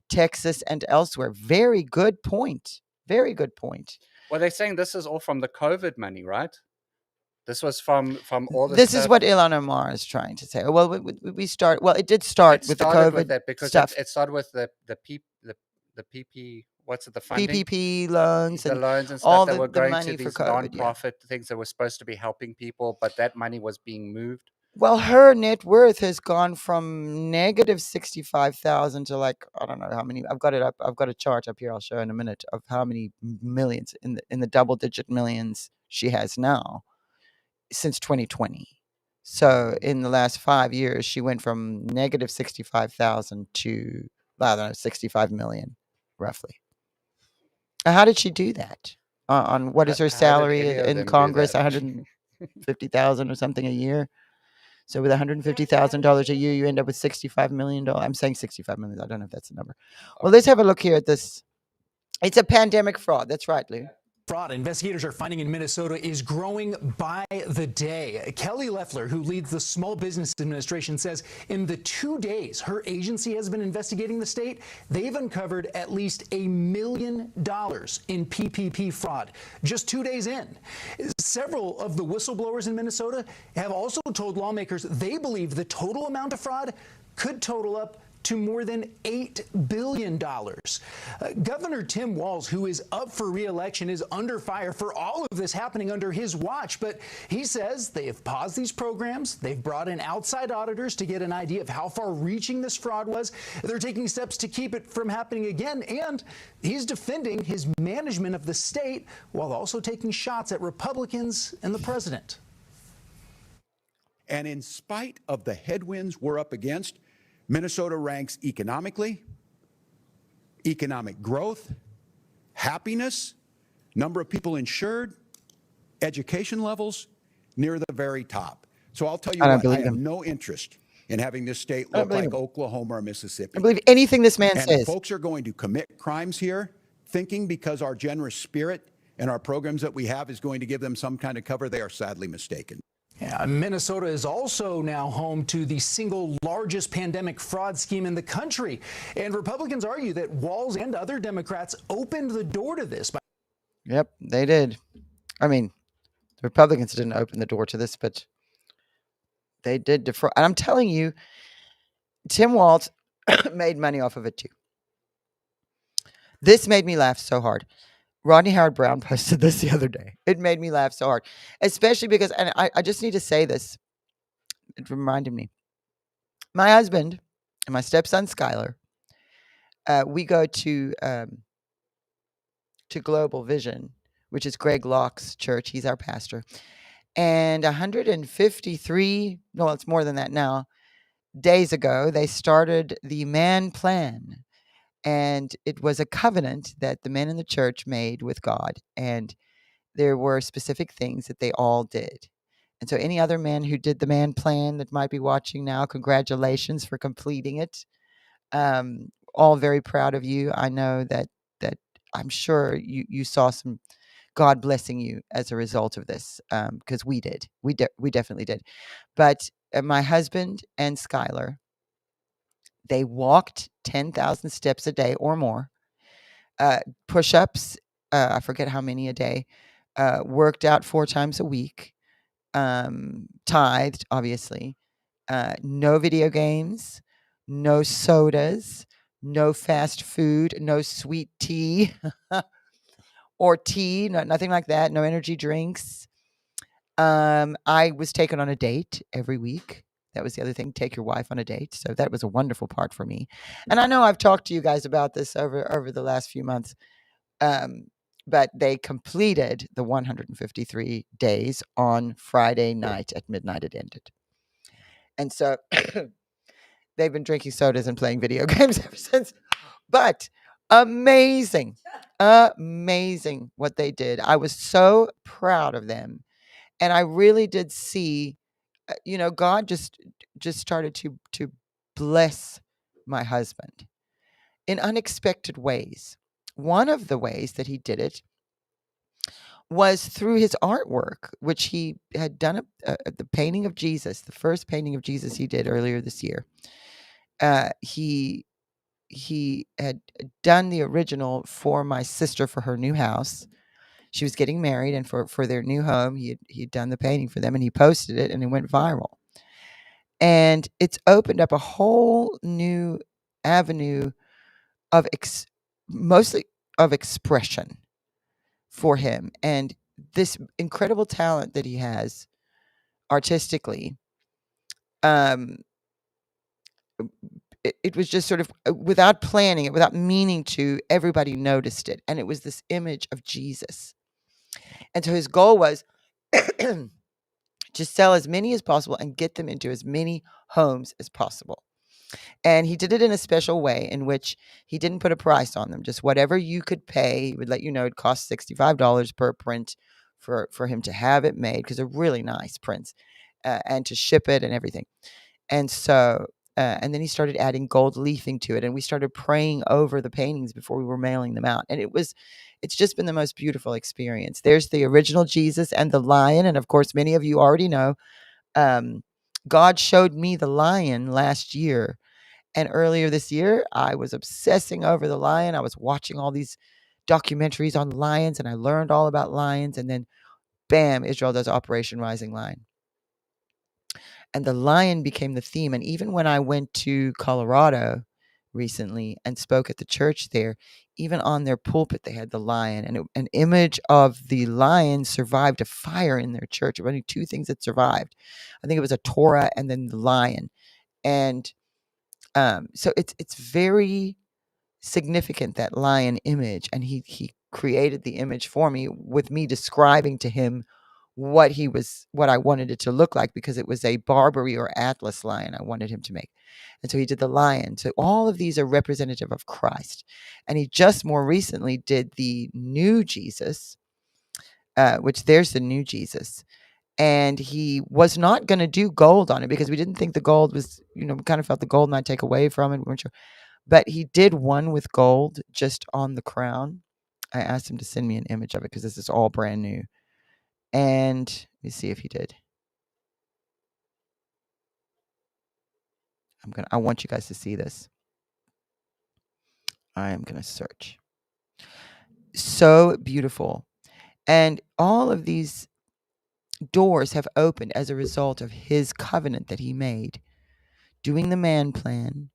Texas, and elsewhere? Very good point. Very good point. Well, they're saying this is all from the COVID money, right? This was from all the. This is what Ilhan Omar is trying to say. Well, we start. Well, it did start with the COVID with that because stuff. It started with the PP. What's it? The funding, PPP loans, the loans and stuff all that were the going money to for these COVID, nonprofit things that were supposed to be helping people, but that money was being moved. Well, her net worth has gone from negative 65,000 to like, I don't know how many. I've got it up. I've got a chart up here. I'll show in a minute of how many millions in the double digit millions she has now since 2020. So in the last 5 years, she went from negative 65,000 to, I don't know, 65 million roughly. How did she do that? On what is her salary in Congress? 150,000 or something a year. So with $150,000 a year, you end up with $65 million. I'm saying 65 million. I don't know if that's the number. Well, let's have a look here at this. It's a pandemic fraud. That's right, Lou. Fraud investigators are finding in Minnesota is growing by the day. Kelly Loeffler, who leads the Small Business Administration, says in the 2 days her agency has been investigating the state, they've uncovered at least $1 million in PPP fraud just 2 days in. Several of the whistleblowers in Minnesota have also told lawmakers they believe the total amount of fraud could total up to more than $8 billion. Governor Tim Walz, who is up for re-election, is under fire for all of this happening under his watch. But he says they have paused these programs. They've brought in outside auditors to get an idea of how far-reaching this fraud was. They're taking steps to keep it from happening again. And he's defending his management of the state while also taking shots at Republicans and the president. And in spite of the headwinds we're up against, Minnesota ranks economically, economic growth, happiness, number of people insured, education levels, near the very top. So I'll tell you what, I have no interest in having this state look like Oklahoma or Mississippi. I believe anything this man and says. If folks are going to commit crimes here, thinking because our generous spirit and our programs that we have is going to give them some kind of cover, they are sadly mistaken. Yeah, Minnesota is also now home to the single largest pandemic fraud scheme in the country. And Republicans argue that Walz and other Democrats opened the door to this. Yep, they did. I mean, the Republicans didn't open the door to this, but they did defraud. And I'm telling you, Tim Walz made money off of it too. This made me laugh so hard. Rodney Howard-Browne posted this the other day. It made me laugh so hard, especially because, and I just need to say this. It reminded me. My husband and my stepson, Skylar, we go to Global Vision, which is Greg Locke's church. He's our pastor. And 153, no, it's more than that now, days ago, they started the Man Plan. And it was a covenant that the men in the church made with God. And there were specific things that they all did. And so any other men who did the Man Plan that might be watching now, congratulations for completing it. All very proud of you. I know that I'm sure you saw some God blessing you as a result of this, because we did. We definitely did. But my husband and Skylar, they walked 10,000 steps a day or more, push-ups, I forget how many a day, worked out 4 times a week, tithed, obviously, no video games, no sodas, no fast food, no sweet tea or tea, nothing like that, no energy drinks. I was taken on a date every week. That was the other thing, take your wife on a date. So that was a wonderful part for me. And I know I've talked to you guys about this over the last few months, but they completed the 153 days on Friday night at midnight. It ended. And so they've been drinking sodas and playing video games ever since. But amazing what they did. I was so proud of them. And I really did see, God just started to bless my husband in unexpected ways. One of the ways that he did it was through his artwork, which he had done the painting of Jesus, the first painting of Jesus he did earlier this year. He had done the original for my sister for her new house. She was getting married, and for their new home, he'd done the painting for them, and he posted it, and it went viral. And it's opened up a whole new avenue of mostly of expression for him, and this incredible talent that he has artistically. It was just sort of without planning it, without meaning to, everybody noticed it, and it was this image of Jesus. And so his goal was to sell as many as possible and get them into as many homes as possible. And he did it in a special way in which he didn't put a price on them. Just whatever you could pay, he would let you know it cost $65 per print for him to have it made, because they're really nice prints, and to ship it and everything. And so, and then he started adding gold leafing to it, and we started praying over the paintings before we were mailing them out. And it's just been the most beautiful experience. There's the original Jesus and the lion. And of course, many of you already know, God showed me the lion last year. And earlier this year, I was obsessing over the lion. I was watching all these documentaries on lions, and I learned all about lions. And then, bam, Israel does Operation Rising Lion. And the lion became the theme. And even when I went to Colorado recently and spoke at the church there. Even on their pulpit, they had the lion, and an image of the lion survived a fire in their church. There were only two things that survived. I think it was a Torah and then the lion. And so it's very significant, that lion image. And he created the image for me with me describing to him what I wanted it to look like, because it was a Barbary or Atlas lion I wanted him to make. And so he did the lion. So all of these are representative of Christ. And he just more recently did the new Jesus, which there's the new Jesus. And he was not going to do gold on it because we didn't think the gold was, we kind of felt the gold might take away from it. We weren't sure. But he did one with gold just on the crown. I asked him to send me an image of it because this is all brand new. And let me see if he did. I want you guys to see this. I am going to search. So beautiful. And all of these doors have opened as a result of his covenant that he made. Doing the man plan,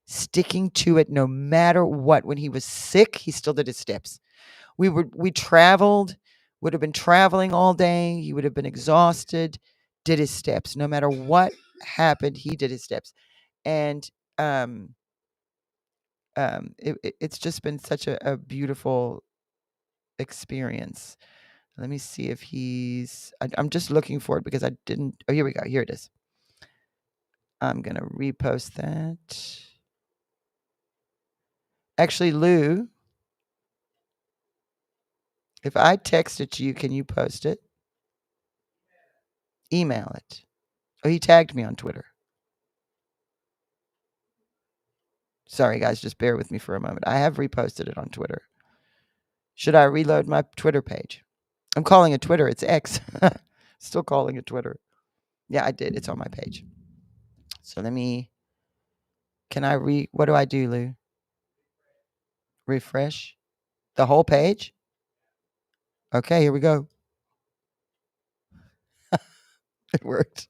sticking to it no matter what. When he was sick, he still did his steps. We traveled, would have been traveling all day. He would have been exhausted, did his steps. No matter what happened, he did his steps. And it's just been such a beautiful experience. Let me see if I'm just looking for it because I didn't. Oh, here we go. Here it is. I'm going to repost that. Actually, Lou, if I text it to you, can you post it? Email it. Oh, he tagged me on Twitter. Sorry, guys, just bear with me for a moment. I have reposted it on Twitter. Should I reload my Twitter page? I'm calling it Twitter. It's X. Still calling it Twitter. Yeah, I did. It's on my page. So what do I do, Lou? Refresh the whole page? Okay, here we go. It worked.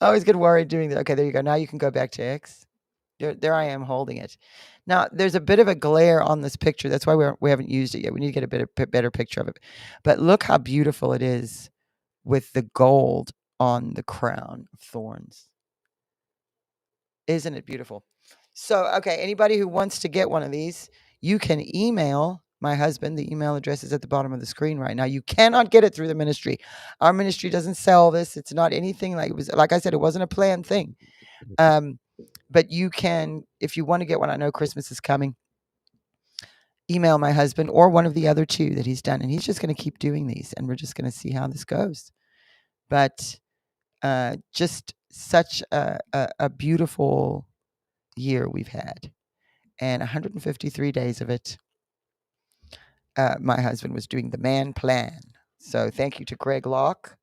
I always get worried doing that. Okay, there you go. Now you can go back to X. There I am holding it. Now, there's a bit of a glare on this picture. That's why we haven't used it yet. We need to get a better picture of it. But look how beautiful it is with the gold on the crown of thorns. Isn't it beautiful? So, okay, anybody who wants to get one of these, you can email my husband. The email address is at the bottom of the screen right now. You cannot get it through the ministry. Our ministry doesn't sell this. It's not anything like it was. Like I said, it wasn't a planned thing. But you can, if you want to get one, I know Christmas is coming, email my husband or one of the other two that he's done. And he's just going to keep doing these. And we're just going to see how this goes. But just such a beautiful year we've had. And 153 days of it, my husband was doing the man plan. So thank you to Greg Locke.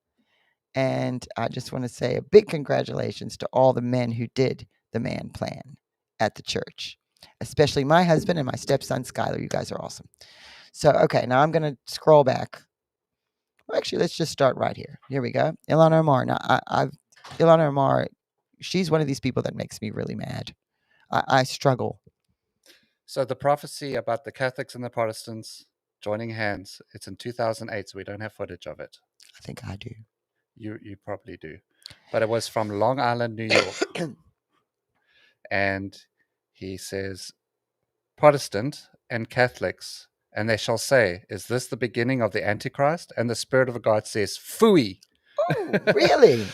And I just want to say a big congratulations to all the men who did the man plan at the church, especially my husband and my stepson, Skylar. You guys are awesome. So, okay, now I'm going to scroll back. Well, actually, let's just start right here. Here we go. Ilhan Omar. Now, Ilhan Omar, she's one of these people that makes me really mad. I struggle. So the prophecy about the Catholics and the Protestants joining hands, it's in 2008, so we don't have footage of it. I think I do. You probably do. But it was from Long Island, New York. And he says, Protestant and Catholics, and they shall say, is this the beginning of the Antichrist? And the Spirit of God says, phooey. Oh, really?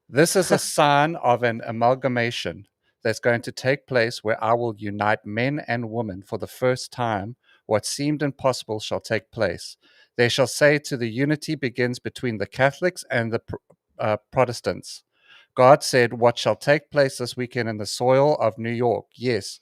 This is a sign of an amalgamation that's going to take place where I will unite men and women for the first time. What seemed impossible shall take place. They shall say to the unity begins between the Catholics and the Protestants. God said, what shall take place this weekend in the soil of New York? Yes,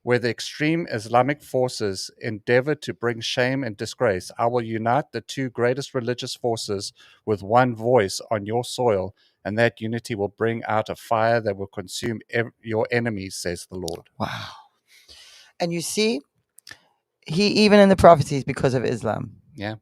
where the extreme Islamic forces endeavor to bring shame and disgrace, I will unite the two greatest religious forces with one voice on your soil, and that unity will bring out a fire that will consume your enemies, says the Lord. Wow. And you see, he even in the prophecies because of Islam. Yeah.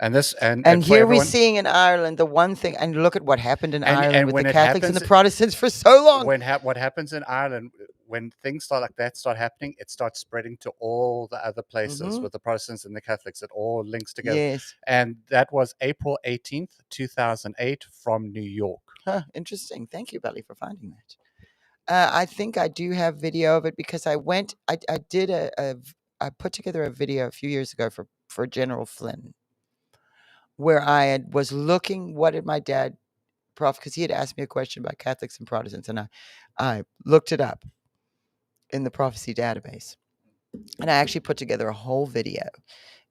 And this and here we're seeing in Ireland the one thing, and look at what happened in Ireland with the Catholics and the Protestants for so long. What happens in Ireland when things like that start happening, it starts spreading to all the other places with the Protestants and the Catholics. It all links together. Yes. And that was April 18th, 2008 from New York. Huh, interesting. Thank you, Belly, for finding that. I think I do have video of it because I put together a video a few years ago for General Flynn, where was looking, what did my dad, because he had asked me a question about Catholics and Protestants, and I looked it up in the prophecy database, and I actually put together a whole video.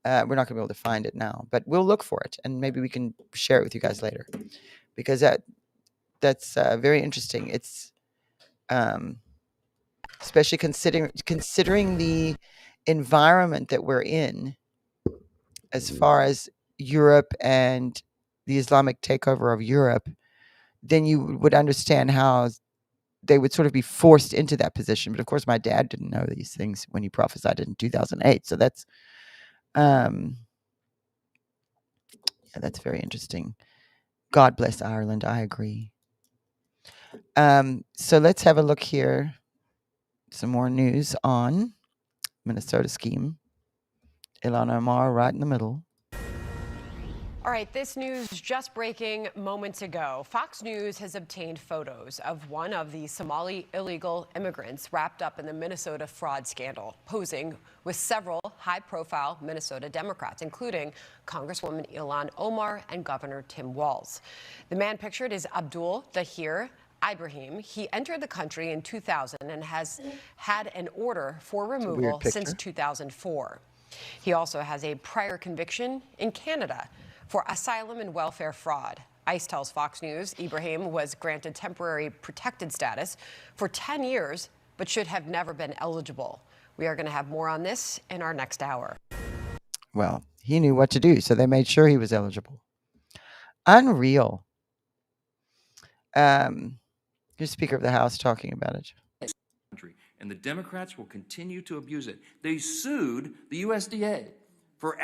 We're not going to be able to find it now, but we'll look for it, and maybe we can share it with you guys later, because that's very interesting. It's especially considering the environment that we're in, as far as Europe and the Islamic takeover of Europe, then you would understand how they would sort of be forced into that position. But of course, my dad didn't know these things when he prophesied it in 2008. So that's that's very interesting. God bless Ireland. I agree. So let's have a look here. Some more news on Minnesota scheme. Ilhan Omar right in the middle. All right, this news just breaking moments ago. Fox News has obtained photos of one of the Somali illegal immigrants wrapped up in the Minnesota fraud scandal, posing with several high-profile Minnesota Democrats, including Congresswoman Ilhan Omar and Governor Tim Walz. The man pictured is Abdul Dahir Ibrahim. He entered the country in 2000 and has had an order for removal since 2004. He also has a prior conviction in Canada for asylum and welfare fraud. ICE tells Fox News Ibrahim was granted temporary protected status for 10 years, but should have never been eligible. We are going to have more on this in our next hour. Well, he knew what to do, so they made sure he was eligible. Unreal. Here's Speaker of the House talking about it. And the Democrats will continue to abuse it. They sued the USDA for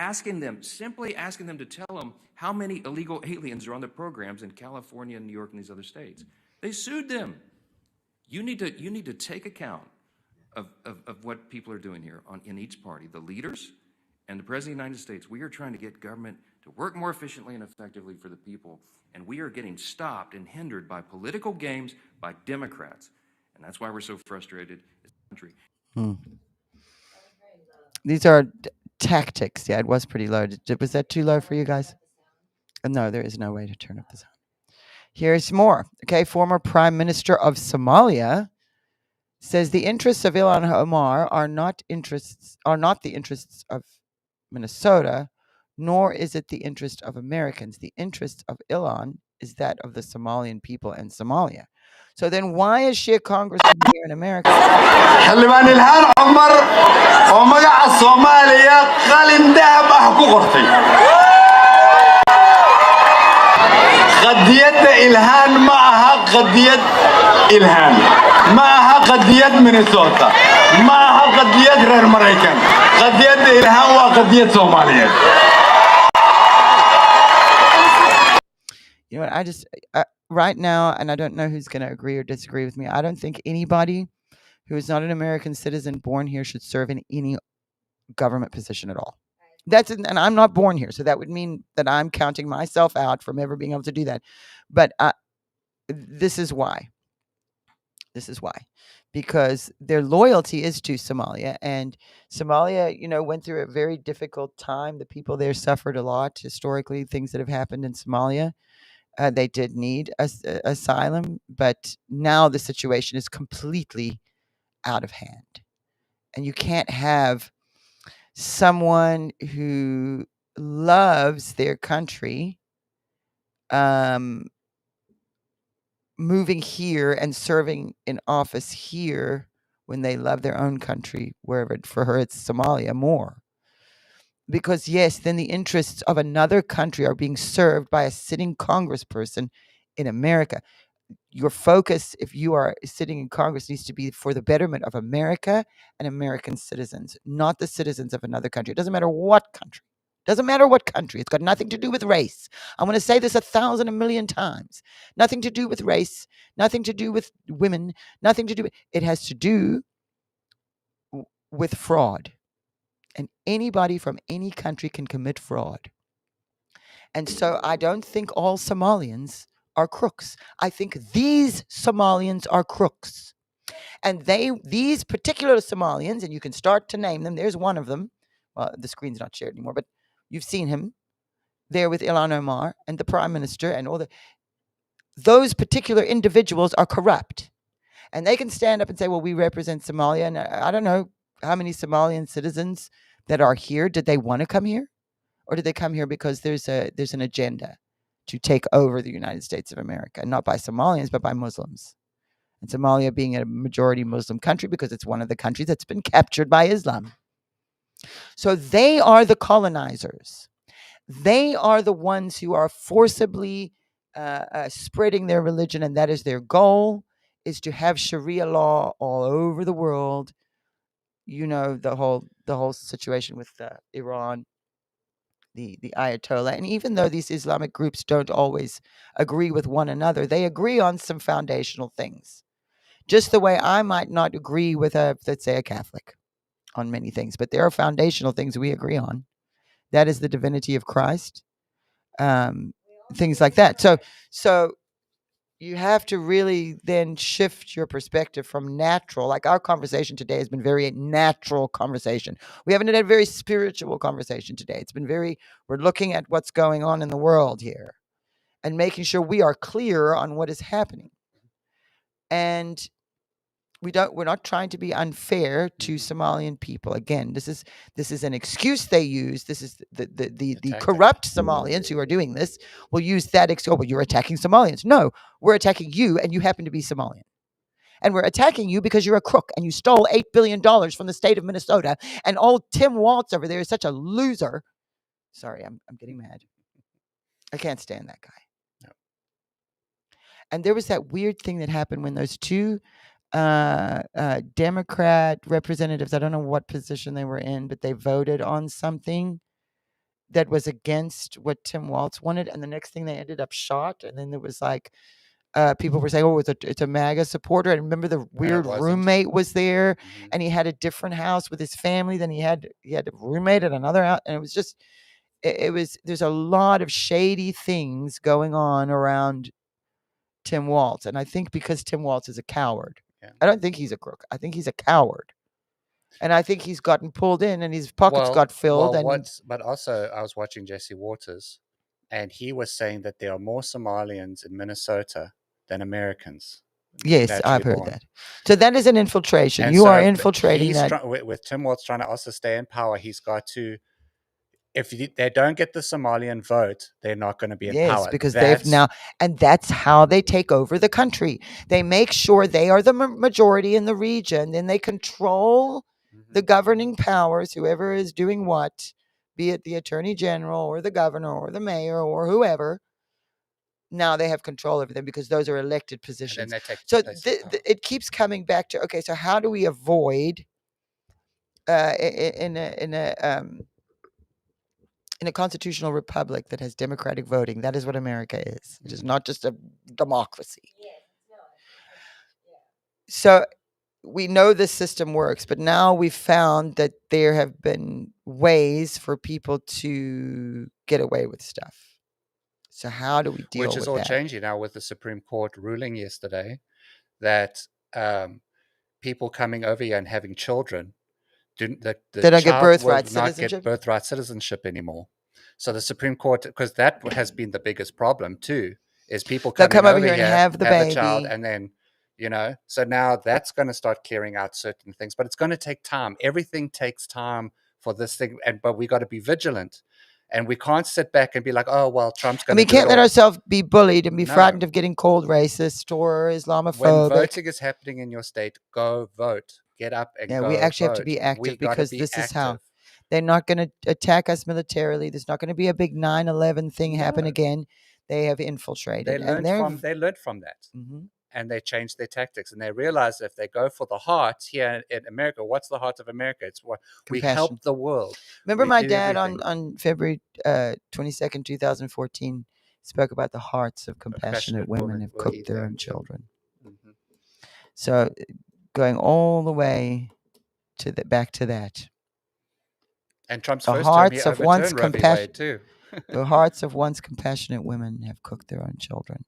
simply asking them to tell them how many illegal aliens are on the programs in California and New York and these other states. They sued them. You need to take account of what people are doing here in each party, the leaders and the President of the United States. We are trying to get government to work more efficiently and effectively for the people, and we are getting stopped and hindered by political games by Democrats. And that's why we're so frustrated as a country. These are tactics. Yeah, it was pretty low. Was that too low for you guys? No, there is no way to turn up the sound. Here's more. Okay, former Prime Minister of Somalia says the interests of Ilhan Omar are not the interests of Minnesota, nor is it the interest of Americans. The interest of Ilhan is that of the Somalian people and Somalia. So then why is she a congressman here in America? xildhibaan Ilhaan Cumar oo magaca Soomaaliya qalin dahab ah ku qortay qadiyadda Ilhaan ma aha qadiyad Ilhaan ma aha qadiyad Minnesota ma aha qadiyad reer Mareykan qadiyadda Ilhaan waa qadiyad Soomaaliyeed. You know what, I just right now, and I don't know who's going to agree or disagree with me, I don't think anybody who is not an American citizen born here should serve in any government position at all. And I'm not born here, so that would mean that I'm counting myself out from ever being able to do that. But this is why. This is why. Because their loyalty is to Somalia, and Somalia, went through a very difficult time. The people there suffered a lot historically, things that have happened in Somalia. They did need asylum, but now the situation is completely out of hand. And you can't have someone who loves their country moving here and serving in office here when they love their own country, wherever. For her, it's Somalia more. Because, yes, then the interests of another country are being served by a sitting congressperson in America. Your focus, if you are sitting in Congress, needs to be for the betterment of America and American citizens, not the citizens of another country. It doesn't matter what country. Doesn't matter what country. It's got nothing to do with race. I'm going to say this 1,000, 1,000,000 times. Nothing to do with race. Nothing to do with women. Nothing to do with. It has to do with fraud. And anybody from any country can commit fraud. And so I don't think all Somalians are crooks. I think these Somalians are crooks. And these particular Somalians, and you can start to name them. There's one of them. Well, the screen's not shared anymore, but you've seen him there with Ilhan Omar and the prime minister and all those particular individuals are corrupt. And they can stand up and say, well, we represent Somalia. And I don't know how many Somalian citizens that are here. Did they want to come here? Or did they come here because there's an agenda to take over the United States of America, not by Somalians, but by Muslims? And Somalia being a majority Muslim country because it's one of the countries that's been captured by Islam. So they are the colonizers. They are the ones who are forcibly spreading their religion, and that is their goal, is to have Sharia law all over the world. You know, the whole situation with Iran, the Ayatollah. And even though these Islamic groups don't always agree with one another, they agree on some foundational things. Just the way I might not agree with let's say a Catholic on many things, but there are foundational things we agree on. That is the divinity of Christ, things like that. So you have to really then shift your perspective from natural. Like our conversation today has been very natural conversation. We haven't had a very spiritual conversation today. It's been we're looking at what's going on in the world here and making sure we are clear on what is happening. And we're not trying to be unfair to Somalian people. Again, this is an excuse they use. This is the corrupt Somalians who are doing this will use that excuse. Oh, but you're attacking Somalians. No, we're attacking you, and you happen to be Somalian. And we're attacking you because you're a crook and you stole $8 billion from the state of Minnesota. And old Tim Walz over there is such a loser. Sorry, I'm getting mad. I can't stand that guy. No. And there was that weird thing that happened when those two Democrat representatives, I don't know what position they were in, but they voted on something that was against what Tim Walz wanted, and the next thing they ended up shot. And then there was like people were saying, "Oh, it's a MAGA supporter." And remember, the weird roommate was there, and he had a different house with his family than he had a roommate at another house, and it was just there's a lot of shady things going on around Tim Walz, and I think because Tim Walz is a coward. I don't think he's a crook. I think he's a coward. And I think he's gotten pulled in and his pockets got filled. But also, I was watching Jesse Waters, and he was saying that there are more Somalians in Minnesota than Americans. Yes, I've heard that. So that is an infiltration. And you are infiltrating that. With Tim Walz trying to also stay in power, he's got to... If they don't get the Somalian vote, they're not going to be in power. Yes, because and that's how they take over the country. They make sure they are the majority in the region, then they control the governing powers, whoever is doing what, be it the attorney general or the governor or the mayor or whoever. Now they have control over them because those are elected positions. So it keeps coming back to, okay, so how do we avoid in a constitutional republic that has democratic voting? That is what America is. It is not just a democracy. So we know this system works, but now we've found that there have been ways for people to get away with stuff. So how do we deal with that? Which is all changing now with the Supreme Court ruling yesterday that people coming over here and having children, they don't get birthright citizenship? Not get birthright citizenship anymore. So the Supreme Court, because that has been the biggest problem too, is people come over here and have the baby, a child, and then, so now that's going to start clearing out certain things, but it's going to take time. Everything takes time for this thing, but we got to be vigilant. And we can't sit back and be like, oh, well, Trump's going to we can't let ourselves be bullied and be frightened of getting called racist or Islamophobic. When voting is happening in your state, go vote. Get up and go we actually vote. Have to be active because this is how. They're not going to attack us militarily. There's not going to be a big 9/11 thing happen again. They have infiltrated. They learned from that. Mm-hmm. and they changed their tactics, and they realized if they go for the heart here in America, what's the heart of America? It's what we Compassion. help the world. Remember We my do dad everything. on February 22nd, 2014 spoke about the hearts of compassionate women have will cooked eat their their own children. Mhm. So going all the way to back to that. And Trump's The first term, he hearts of once overturned Roe v. compassion, Wade too. the hearts of once compassionate women have cooked their own children.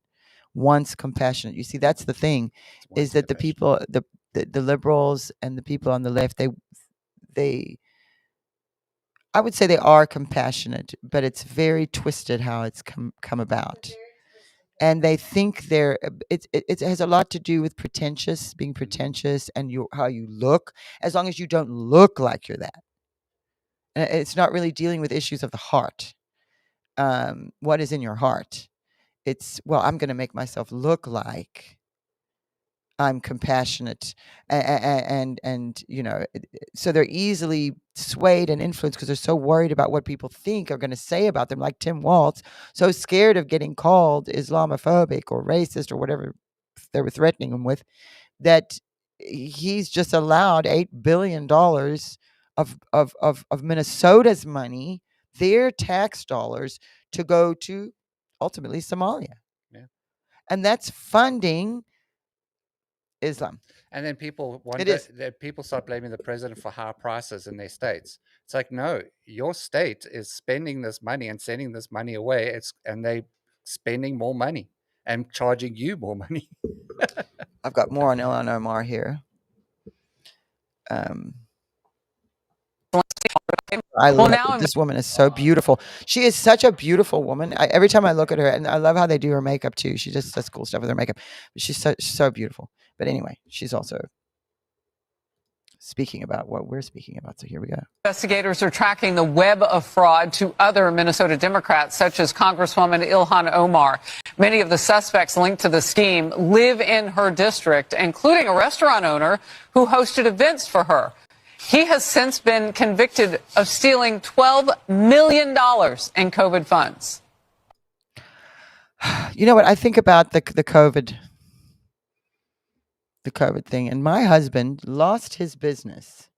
Once compassionate. You see, that's the thing, is that the people, the liberals and the people on the left, they I would say they are compassionate, but it's very twisted how it's come about. And they think it has a lot to do with being pretentious, and how you look. As long as you don't look like you're that, it's not really dealing with issues of the heart. What is in your heart? It's, well, I'm going to make myself look like I'm compassionate, and so they're easily swayed and influenced because they're so worried about what people think are going to say about them, like Tim Walz, so scared of getting called Islamophobic or racist or whatever they were threatening him with, that he's just allowed $8 billion of Minnesota's money, their tax dollars, to go to ultimately Somalia. Yeah. And that's funding Islam. And then people wonder is. that people start blaming the president for higher prices in their states. It's like, no, your state is spending this money and sending this money away. And they spending more money and charging you more money. I've got more on Ilhan Omar here. I love this woman is so beautiful. She is such a beautiful woman. Every time I look at her, and I love how they do her makeup too. She just does cool stuff with her makeup. But she's so beautiful. But anyway, she's also speaking about what we're speaking about. So here we go. Investigators are tracking the web of fraud to other Minnesota Democrats, such as Congresswoman Ilhan Omar. Many of the suspects linked to the scheme live in her district, including a restaurant owner who hosted events for her. He has since been convicted of stealing $12 million in COVID funds. You know what? I think about the COVID thing, and my husband lost his business,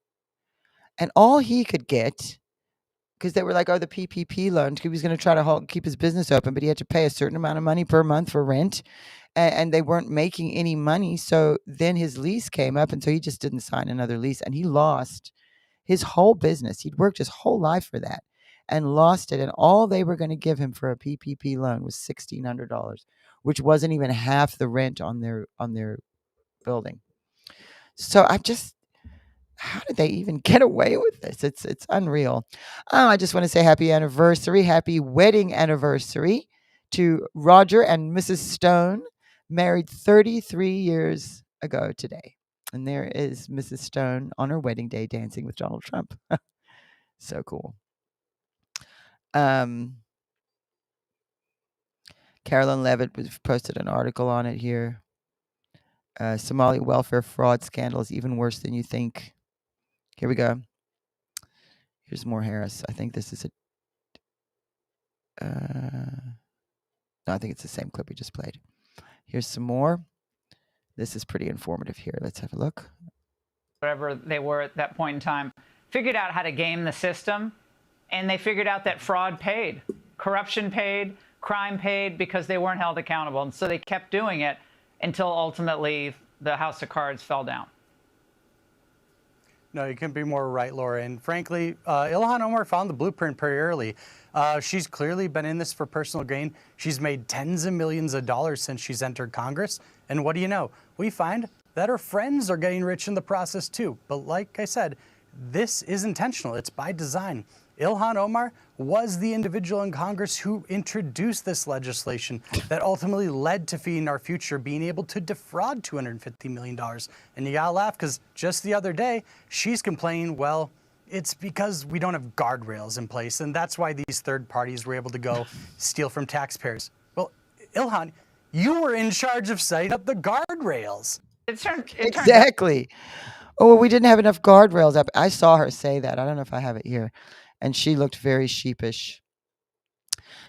and all he could get, because they were like, oh, the PPP loan, he was going to try to keep his business open, but he had to pay a certain amount of money per month for rent, and they weren't making any money. So then his lease came up, and so he just didn't sign another lease, and he lost his whole business. He'd worked his whole life for that and lost it, and all they were going to give him for a PPP loan was $1,600, which wasn't even half the rent on their building. So how did they even get away with this? It's unreal. I just want to say happy wedding anniversary to Roger and Mrs. Stone, married 33 years ago today. And there is Mrs. Stone on her wedding day dancing with Donald Trump. So cool. Carolyn Levitt posted an article on it here. Somali welfare fraud scandal is even worse than you think. Here we go. Here's more Harris. I think this is no, I think it's the same clip we just played. Here's some more. This is pretty informative here. Let's have a look. Whatever they were at that point in time, figured out how to game the system, and they figured out that fraud paid, corruption paid, crime paid, because they weren't held accountable. And so they kept doing it until ultimately the house of cards fell down. No, you couldn't be more right, Laura. And frankly, Ilhan Omar found the blueprint pretty early. She's clearly been in this for personal gain. She's made tens of millions of dollars since she's entered Congress. And what do you know? We find that her friends are getting rich in the process too. But like I said, this is intentional. It's by design. Ilhan Omar was the individual in Congress who introduced this legislation that ultimately led to Feeding Our Future being able to defraud $250 million. And you gotta laugh, because just the other day, she's complaining, well, it's because we don't have guardrails in place, and that's why these third parties were able to go steal from taxpayers. Well, Ilhan, you were in charge of setting up the guardrails. Exactly. Oh, well, we didn't have enough guardrails up. I saw her say that. I don't know if I have it here. And she looked very sheepish.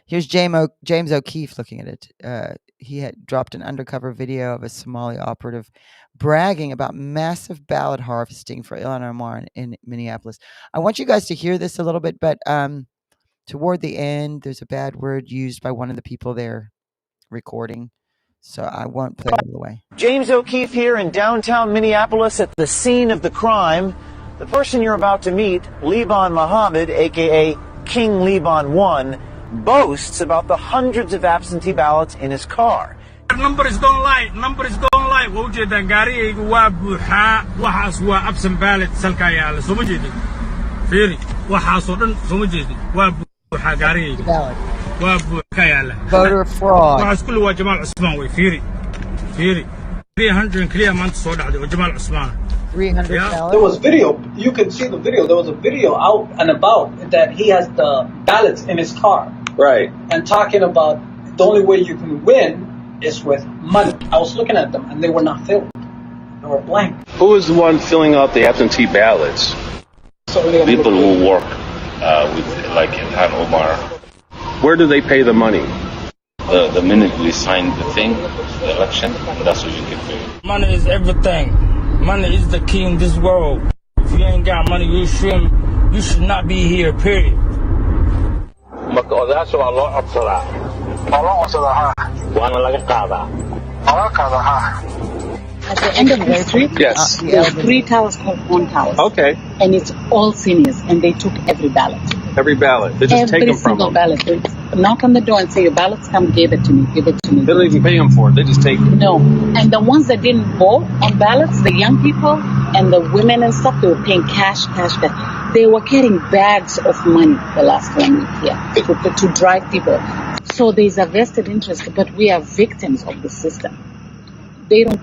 Here's James O'Keefe looking at it. he had dropped an undercover video of a Somali operative bragging about massive ballot harvesting for Ilhan Omar in Minneapolis. I want you guys to hear this a little bit, but toward the end, there's a bad word used by one of the people there recording, so I won't play it all the way. James O'Keefe here in downtown Minneapolis at the scene of the crime. The person you're about to meet, Liban Mohammed, aka King Liban 1, boasts about the hundreds of absentee ballots in his car. Numbers don't lie. Waa ujeedaan gaarigaygu waa buuxaa. Waxaas waa absent ballot salka yaala. Soo ma jeedin? Fiiri, waxaas oo dhan soo ma jeedin? Waa buuxaa gaarigaygu. Waa buuxa yaala. Voter fraud. Waxaas kulli waa Jamaal Cusmaan way. Fiiri. 300 clear maanta soo dhacday waa Jamaal Cusmaan. 300 ballots. There was video. You can see the video. There was a video out and about that he has the ballots in his car. Right. And talking about the only way you can win is with money. I was looking at them and they were not filled. They were blank. Who is the one filling out the absentee ballots? People who work with, like Ilhan Omar. Where do they pay the money? The minute we sign the thing, the election, that's what you get paid. Money is everything. Money is the key in this world. If you ain't got money, you should not be here, period. Marka odayaasha waa loo codsadaa. Waana laga qaadaa. At the end of the street, Yes. there are 3 towers called One Towers. Okay. And it's all seniors, and they took every ballot. Every ballot. They just take Every them from single them. ballot. They knock on the door and say, your ballots, come, give it to me, give it to me. They don't even pay them for it. They just take it. No. And the ones that didn't vote on ballots, the young people and the women and stuff, they were paying cash. They were getting bags of money the last 1 week here to drive people. So there's a vested interest, but we are victims of the system. They don't.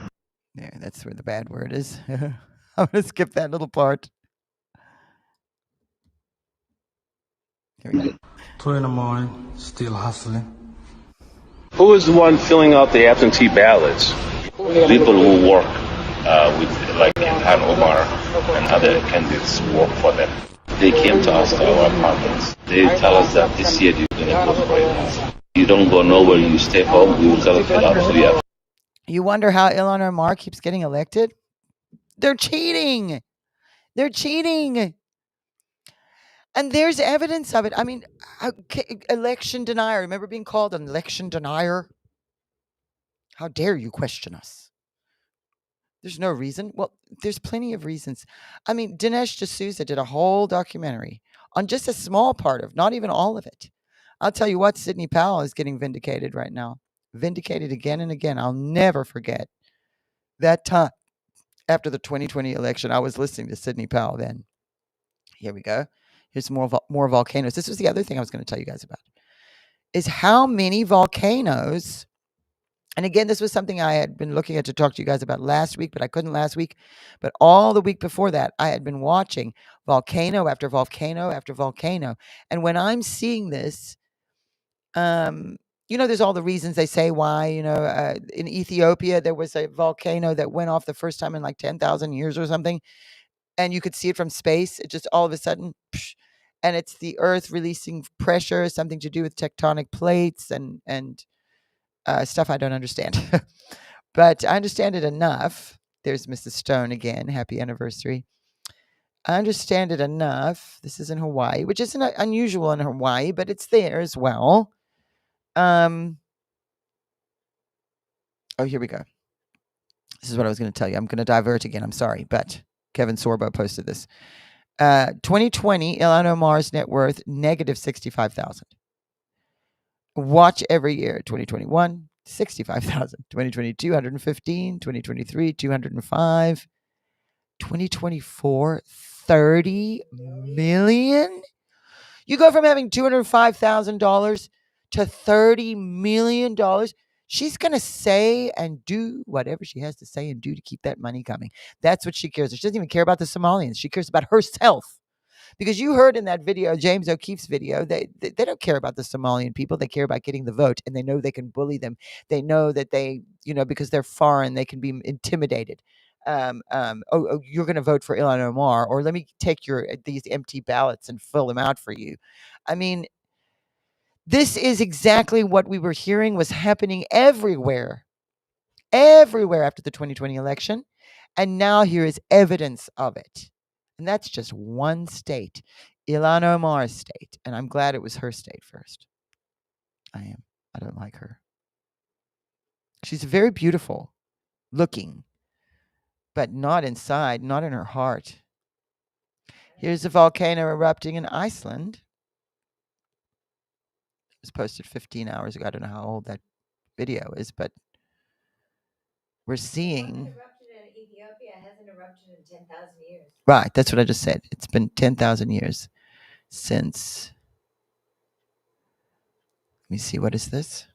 There, that's where the bad word is. I'm going to skip that little part. Here we go. 2 in the morning, still hustling. Who is the one filling out the absentee ballots? People who work with, like Ilhan Omar and other candidates who work for them. They came to us to our apartments. They tell us that this year you're going to go for it. You don't go nowhere, you stay home, we will tell you fill out 3 You wonder how Ilhan Omar keeps getting elected? They're cheating. And there's evidence of it. I mean, election denier. Remember being called an election denier? How dare you question us? There's no reason. Well, there's plenty of reasons. I mean, Dinesh D'Souza did a whole documentary on just a small part of, not even all of it. I'll tell you what, Sidney Powell is getting vindicated right now. Vindicated again and again. I'll never forget that time after the 2020 election. I was listening to Sidney Powell then. Here we go. Here's more volcanoes. This was the other thing I was going to tell you guys about, is how many volcanoes. And again, this was something I had been looking at to talk to you guys about last week, but I couldn't last week. But all the week before that, I had been watching volcano after volcano after volcano. And when I'm seeing this, there's all the reasons they say why, in Ethiopia, there was a volcano that went off the first time in like 10,000 years or something. And you could see it from space. It just all of a sudden, and it's the earth releasing pressure, something to do with tectonic plates and stuff I don't understand. But I understand it enough. There's Mrs. Stone again. Happy anniversary. I understand it enough. This is in Hawaii, which isn't unusual in Hawaii, but it's there as well. Oh, here we go. This is what I was going to tell you. I'm going to divert again. I'm sorry, but Kevin Sorbo posted this. 2020, Ilhan Omar's net worth, negative 65,000. Watch every year. 2021, 65,000. 2022, 115. 2023, 205. 2024, 30 million. You go from having $205,000 to $30 million. She's going to say and do whatever she has to say and do to keep that money coming. That's what she cares. She doesn't even care about the Somalians. She cares about herself. Because you heard in that video, James O'Keefe's video, they don't care about the Somalian people. They care about getting the vote, and they know they can bully them. They know that they, because they're foreign, they can be intimidated. You're going to vote for Ilhan Omar, or let me take these empty ballots and fill them out for you. I mean, This is exactly what we were hearing was happening everywhere after the 2020 election. And now here is evidence of it. And that's just one state, Ilhan Omar's state. And I'm glad it was her state first. I am. I don't like her. She's very beautiful looking, but not inside, not in her heart. Here's a volcano erupting in Iceland. It was posted 15 hours ago. I don't know how old that video is, but we're seeing. Ethiopia hasn't erupted in 10,000 years. Right, that's what I just said. It's been 10,000 years since. Let me see, what is this?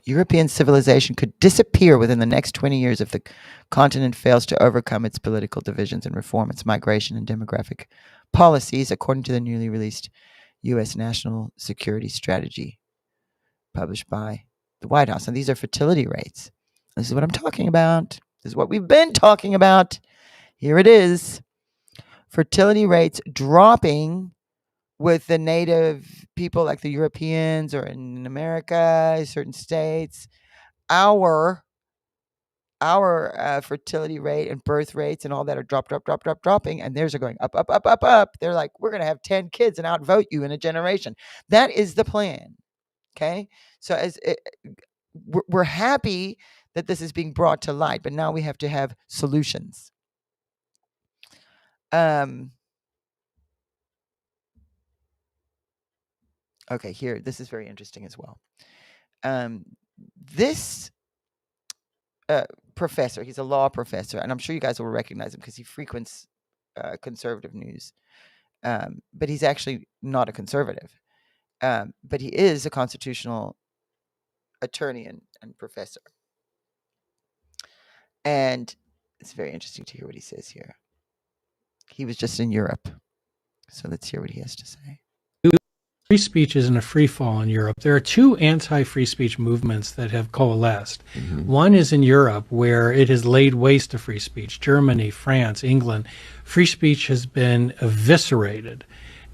European civilization could disappear within the next 20 years if the continent fails to overcome its political divisions and reform its migration and demographic policies, according to the newly released U.S. National Security Strategy published by the White House. And these are fertility rates. This is what I'm talking about. This is what we've been talking about. Here it is. Fertility rates dropping with the native people like the Europeans or in America, certain states. Our fertility rate and birth rates and all that are dropping, and theirs are going up. They're like, we're going to have 10 kids and outvote you in a generation. That is the plan. Okay? So we're happy that this is being brought to light, but now we have to have solutions. Okay, here, this is very interesting as well. This professor, he's a law professor, and I'm sure you guys will recognize him because he frequents conservative news. But he's actually not a conservative. But he is a constitutional attorney and professor. And it's very interesting to hear what he says here. He was just in Europe. So let's hear what he has to say. Free speech is in a free fall in Europe. There are two anti-free speech movements that have coalesced. One is in Europe, where it has laid waste to free speech. Germany, France, England. Free speech has been eviscerated.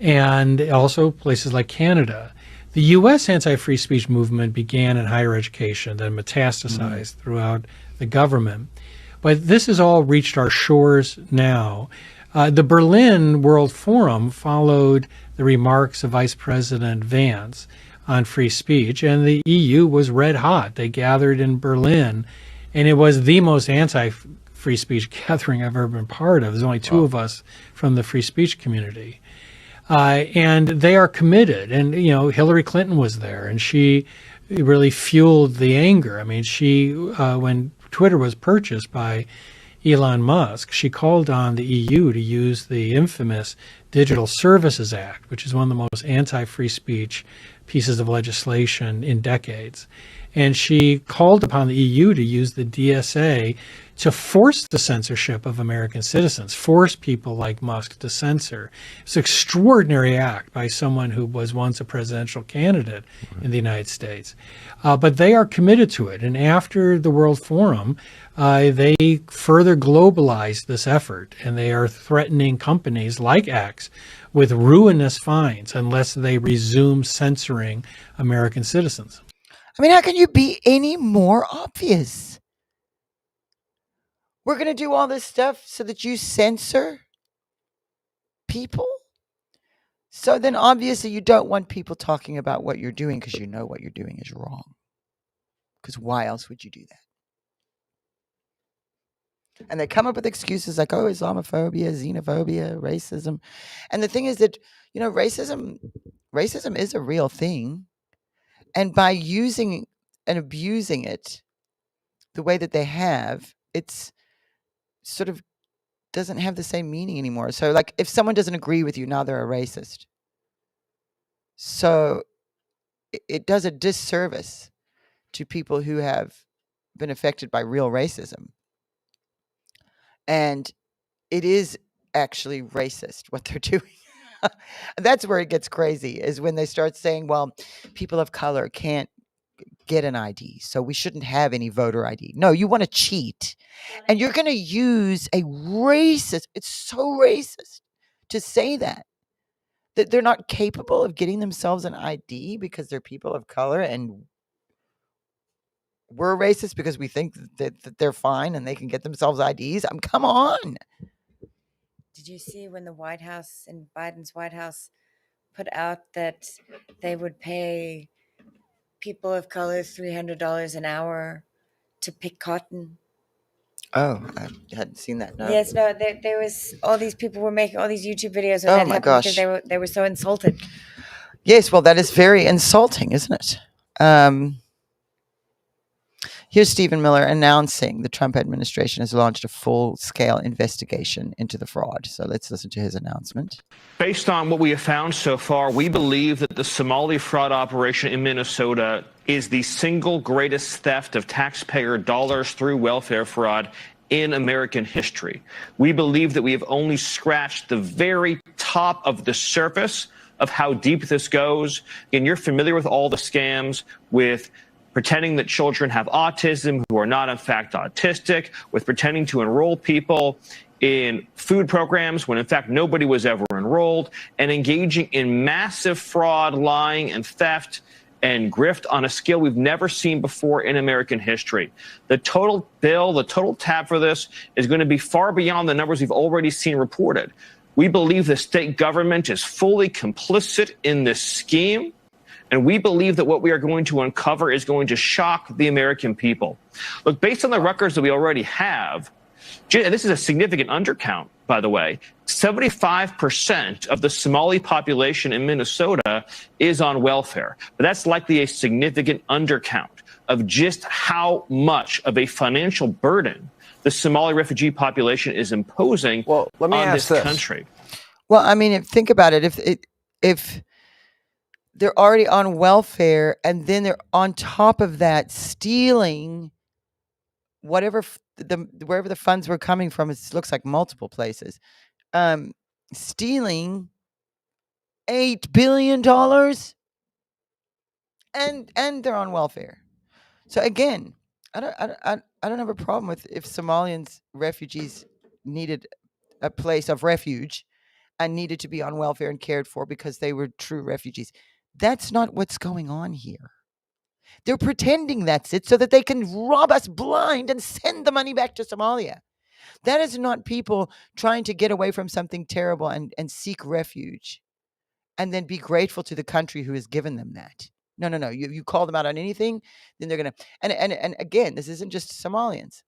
And also places like Canada. The U.S. anti-free speech movement began in higher education, then metastasized throughout the government. But this has all reached our shores now. The Berlin World Forum followed the remarks of Vice President Vance on free speech, and the EU was red hot. They gathered in Berlin, and it was the most anti-free speech gathering I've ever been part of. There's only two of us from the free speech community. And they are committed. And, you know, Hillary Clinton was there, and she really fueled the anger. I mean, she, when Twitter was purchased by Elon Musk, she called on the EU to use the infamous Digital Services Act, which is one of the most anti-free speech pieces of legislation in decades. And she called upon the EU to use the DSA to force the censorship of American citizens, force people like Musk to censor. It's an extraordinary act by someone who was once a presidential candidate in the United States. But they are committed to it. And after the World Forum, they further globalized this effort, and they are threatening companies like X with ruinous fines unless they resume censoring American citizens. I mean, how can you be any more obvious? We're going to do all this stuff so that you censor people? So then obviously you don't want people talking about what you're doing because you know what you're doing is wrong. Because why else would you do that? And they come up with excuses like, oh, Islamophobia, xenophobia, racism. And the thing is that, you know, racism is a real thing. And by using and abusing it the way that they have, it's sort of doesn't have the same meaning anymore. So like if someone doesn't agree with you, now they're a racist. So it does a disservice to people who have been affected by real racism. And it is actually racist what they're doing. That's where it gets crazy, is when they start saying, well, people of color can't get an ID, so we shouldn't have any voter ID. No, you want to cheat. And you're going to use a racist, it's so racist to say that. that they're not capable of getting themselves an ID because they're people of color, and we're racist because we think that they're fine and they can get themselves IDs? Come on. Did you see when the White House, in Biden's White House, put out that they would pay people of color $300 an hour to pick cotton? Oh, I hadn't seen that. No. Yes, no. There was all these people were making all these YouTube videos. Oh That my happened gosh. Because they were so insulted. Yes, well, that is very insulting, isn't it? Here's Stephen Miller announcing the Trump administration has launched a full-scale investigation into the fraud. So let's listen to his announcement. Based on what we have found so far, we believe that the Somali fraud operation in Minnesota is the single greatest theft of taxpayer dollars through welfare fraud in American history. We believe that we have only scratched the very top of the surface of how deep this goes. And you're familiar with all the scams with pretending that children have autism who are not in fact autistic, with pretending to enroll people in food programs when in fact nobody was ever enrolled, and engaging in massive fraud, lying, and theft and grift on a scale we've never seen before in American history. The total bill, the total tab for this is going to be far beyond the numbers we've already seen reported. We believe the state government is fully complicit in this scheme, and we believe that what we are going to uncover is going to shock the American people. Look, based on the records that we already have, and this is a significant undercount, by the way, 75% of the Somali population in Minnesota is on welfare. But that's likely a significant undercount of just how much of a financial burden the Somali refugee population is imposing on this country. Well, I mean, think about it. If they're already on welfare and then they're on top of that stealing wherever the funds were coming from, it looks like multiple places, stealing $8 billion, and they're on welfare. So again, I don't have a problem with if Somalians refugees needed a place of refuge and needed to be on welfare and cared for because they were true refugees. That's not what's going on here. They're pretending that's it so that they can rob us blind and send the money back to Somalia. That is not people trying to get away from something terrible and seek refuge and then be grateful to the country who has given them that. No. You call them out on anything, then they're going to... And again, this isn't just Somalians.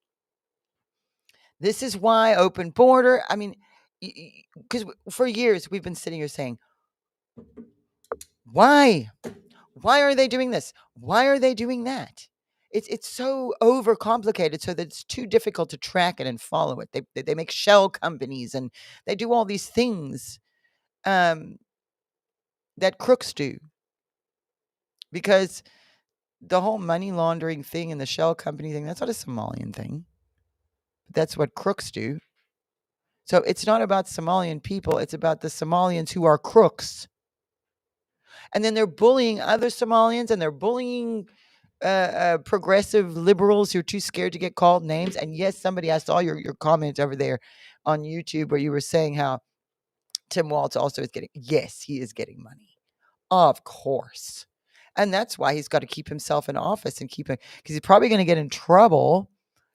This is why open border... I mean, because for years we've been sitting here saying, why? Why are they doing this? Why are they doing that? It's so overcomplicated so that it's too difficult to track it and follow it. They make shell companies and they do all these things that crooks do. Because the whole money laundering thing and the shell company thing, that's not a Somalian thing. That's what crooks do. So it's not about Somalian people. It's about the Somalians who are crooks. And then they're bullying other Somalians and they're bullying progressive liberals who are too scared to get called names. And yes, I saw your comment over there on YouTube where you were saying how Tim Walz also is getting, yes, he is getting money. Of course. And that's why he's got to keep himself in office and because he's probably going to get in trouble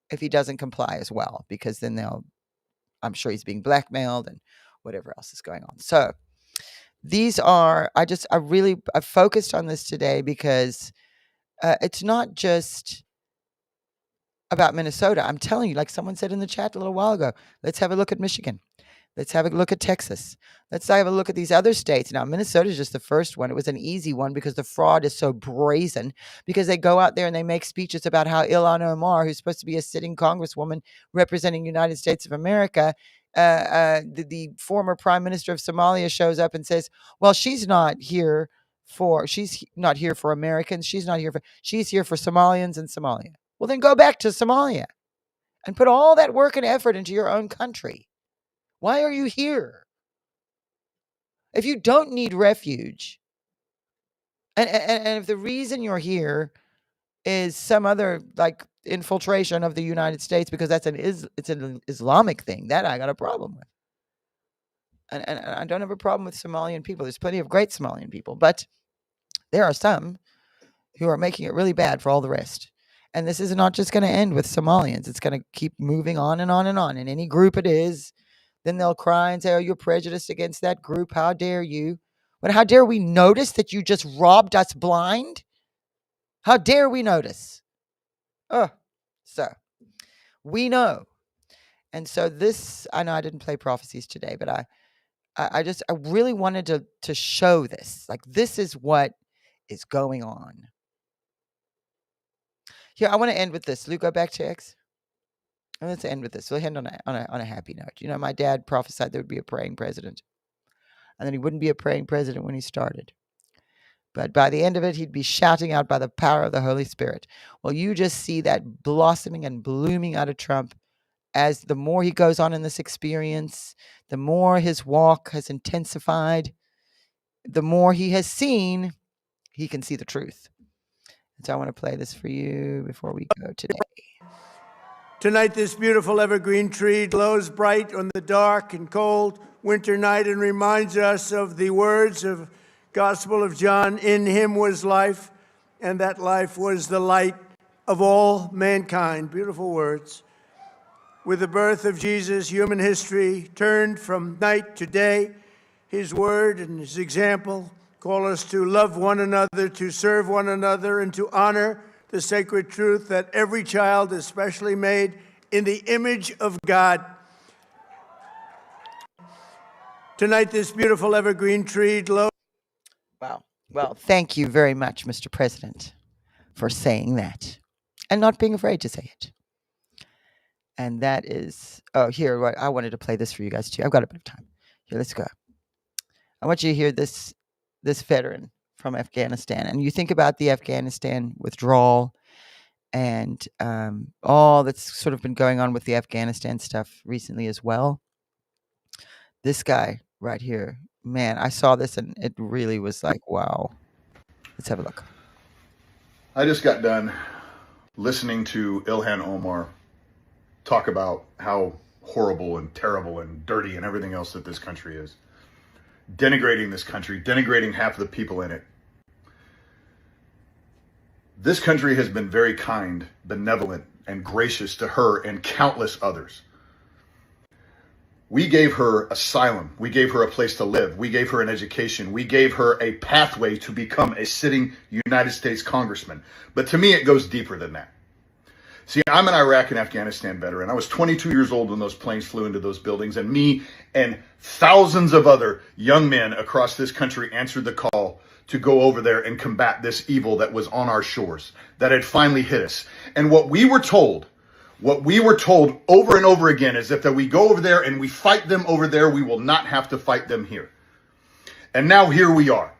if he doesn't comply as well, because then I'm sure he's being blackmailed and whatever else is going on. So these are, I focused on this today because it's not just about Minnesota. I'm telling you, like someone said in the chat a little while ago, let's have a look at Michigan. Let's have a look at Texas. Let's have a look at these other states. Now, Minnesota is just the first one. It was an easy one because the fraud is so brazen, because they go out there and they make speeches about how Ilhan Omar, who's supposed to be a sitting congresswoman representing the United States of America, the former prime minister of Somalia shows up and says, well, she's not here for Americans. She's here for Somalians and Somalia. Well, then go back to Somalia and put all that work and effort into your own country. Why are you here? If you don't need refuge, and if the reason you're here is some other like infiltration of the United States because it's an Islamic thing, that I got a problem with. and I don't have a problem with Somalian people. There's plenty of great Somalian people, but there are some who are making it really bad for all the rest. And this is not just going to end with Somalians. It's going to keep moving on and on and on. And any group it is, then they'll cry and say, oh, you're prejudiced against that group. How dare you? But how dare we notice that you just robbed us blind? How dare we notice? So we know. And so this, I know I didn't play prophecies today, but I really wanted to show this. Like, this is what is going on. Here, I want to end with this. Luke, go back to X. And let's end with this. We'll end on a happy note. You know, my dad prophesied there would be a praying president. And then he wouldn't be a praying president when he started. But by the end of it, he'd be shouting out by the power of the Holy Spirit. Well, you just see that blossoming and blooming out of Trump as the more he goes on in this experience, the more his walk has intensified, the more he has seen, he can see the truth. And so I want to play this for you before we go today. Tonight, this beautiful evergreen tree glows bright on the dark and cold winter night and reminds us of the words of Gospel of John, in him was life, and that life was the light of all mankind. Beautiful words. With the birth of Jesus, human history turned from night to day. His word and his example call us to love one another, to serve one another, and to honor the sacred truth that every child is specially made in the image of God. Tonight, this beautiful evergreen tree glows. Wow. Well, thank you very much, Mr. President, for saying that and not being afraid to say it. And that is, here, I wanted to play this for you guys too. I've got a bit of time. Here, let's go. I want you to hear this veteran from Afghanistan. And you think about the Afghanistan withdrawal and all that's sort of been going on with the Afghanistan stuff recently as well. This guy right here, man, I saw this and it really was like, wow. Let's have a look. I just got done listening to Ilhan Omar talk about how horrible and terrible and dirty and everything else that this country is. Denigrating this country, denigrating half of the people in it. This country has been very kind, benevolent, and gracious to her and countless others. We gave her asylum. We gave her a place to live. We gave her an education. We gave her a pathway to become a sitting United States congressman. But to me, it goes deeper than that. See, I'm an Iraq and Afghanistan veteran. I was 22 years old when those planes flew into those buildings, and me and thousands of other young men across this country answered the call to go over there and combat this evil that was on our shores, that had finally hit us. And what we were told over and over again is that we go over there and we fight them over there, we will not have to fight them here. And now here we are.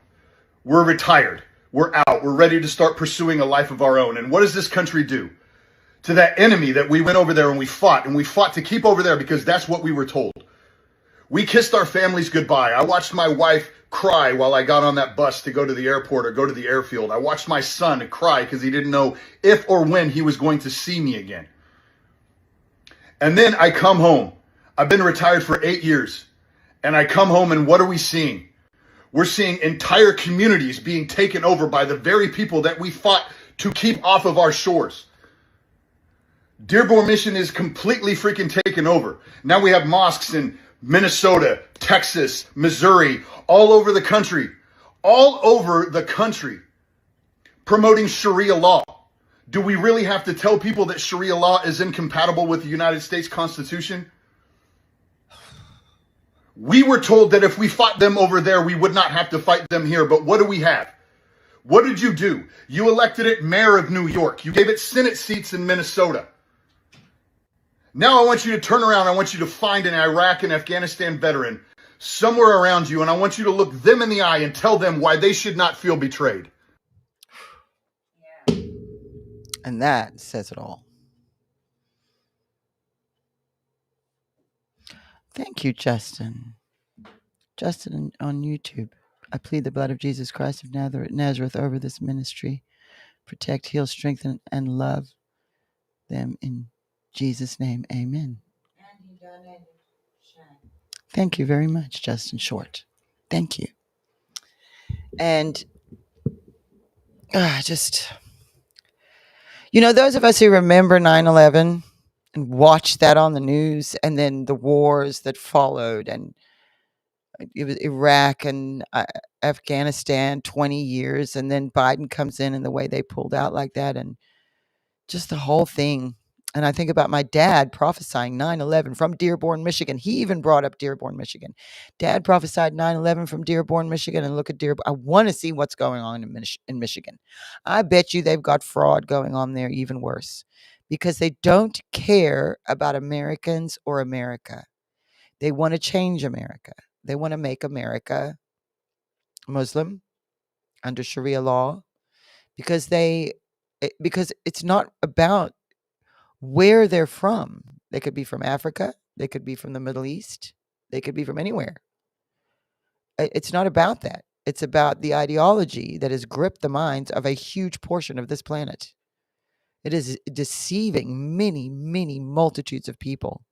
We're retired. We're out. We're ready to start pursuing a life of our own. And what does this country do to that enemy that we went over there and we fought to keep over there because that's what we were told? We kissed our families goodbye. I watched my wife cry while I got on that bus to go to the airport or go to the airfield. I watched my son cry because he didn't know if or when he was going to see me again. And then I come home. I've been retired for 8 years. And I come home and what are we seeing? We're seeing entire communities being taken over by the very people that we fought to keep off of our shores. Dearborn Mission is completely freaking taken over. Now we have mosques in Minnesota, Texas, Missouri, all over the country, promoting Sharia law. Do we really have to tell people that Sharia law is incompatible with the United States Constitution? We were told that if we fought them over there, we would not have to fight them here. But what do we have? What did you do? You elected it mayor of New York. You gave it Senate seats in Minnesota. Now I want you to turn around. I want you to find an Iraq and Afghanistan veteran somewhere around you, and I want you to look them in the eye and tell them why they should not feel betrayed. And that says it all. Thank you, Justin. Justin on YouTube. I plead the blood of Jesus Christ of Nazareth over this ministry. Protect, heal, strengthen, and love them in Jesus' name. Amen. Thank you very much, Justin Short. Thank you. And just, those of us who remember 9/11 and watched that on the news, and then the wars that followed, and it was Iraq and Afghanistan, 20 years, and then Biden comes in and the way they pulled out like that, and just the whole thing. And I think about my dad prophesying 9/11 from Dearborn, Michigan. He even brought up Dearborn, Michigan. Dad prophesied 9/11 from Dearborn, Michigan, and look at Dearborn. I want to see what's going on in Michigan. I bet you they've got fraud going on there even worse, because they don't care about Americans or America. They want to change America. They want to make America Muslim under Sharia law, because it's not about where they're from. They could be from Africa. They could be from the Middle East. They could be from anywhere. It's not about that. It's about the ideology that has gripped the minds of a huge portion of this planet. It is deceiving many, many multitudes of people.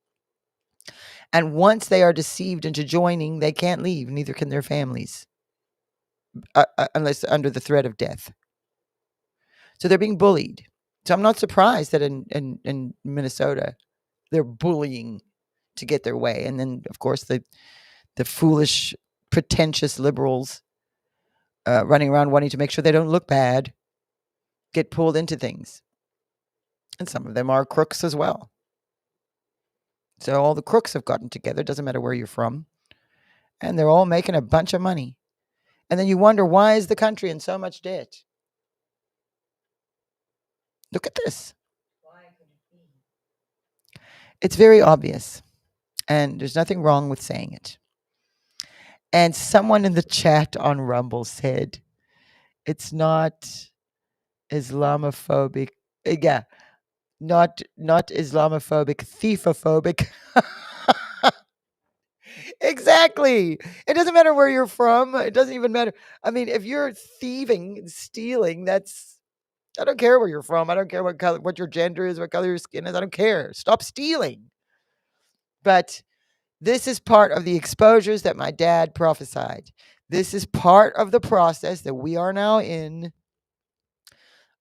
And once they are deceived into joining, they can't leave. Neither can their families, unless under the threat of death. So they're being bullied. So I'm not surprised that in Minnesota, they're bullying to get their way. And then, of course, the foolish, pretentious liberals running around wanting to make sure they don't look bad get pulled into things. And some of them are crooks as well. So all the crooks have gotten together. Doesn't matter where you're from. And they're all making a bunch of money. And then you wonder, why is the country in so much debt? Look at this. It's very obvious. And there's nothing wrong with saying it. And someone in the chat on Rumble said, it's not Islamophobic. Yeah. Not Islamophobic, thiefophobic. Exactly. It doesn't matter where you're from. It doesn't even matter. I mean, if you're thieving, stealing, I don't care where you're from. I don't care what color, what your gender is, what color your skin is. I don't care. Stop stealing. But this is part of the exposures that my dad prophesied. This is part of the process that we are now in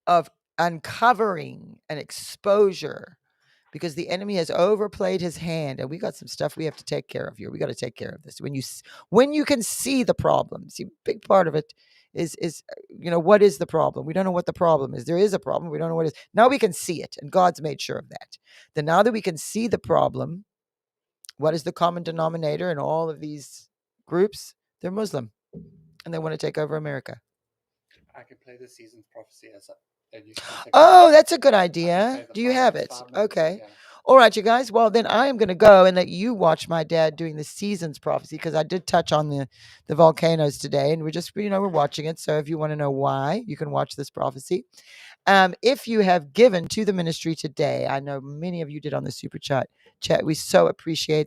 of uncovering an exposure, because the enemy has overplayed his hand, and we got some stuff we have to take care of here. We got to take care of this. When you can see the problem, see, big part of it is what is the problem? We don't know what the problem is. There is a problem. We don't know what it is. Now we can see it, and God's made sure of that. Then now that we can see the problem, what is the common denominator in all of these groups? They're Muslim, and they want to take over America. I can play the season's prophecy as Oh, that's a good idea. Do you have it? Okay. All right, you guys. Well, then I am going to go and let you watch my dad doing the season's prophecy, because I did touch on the volcanoes today, and we're just, we're watching it. So if you want to know why, you can watch this prophecy. If you have given to the ministry today, I know many of you did on the super chat. We so appreciate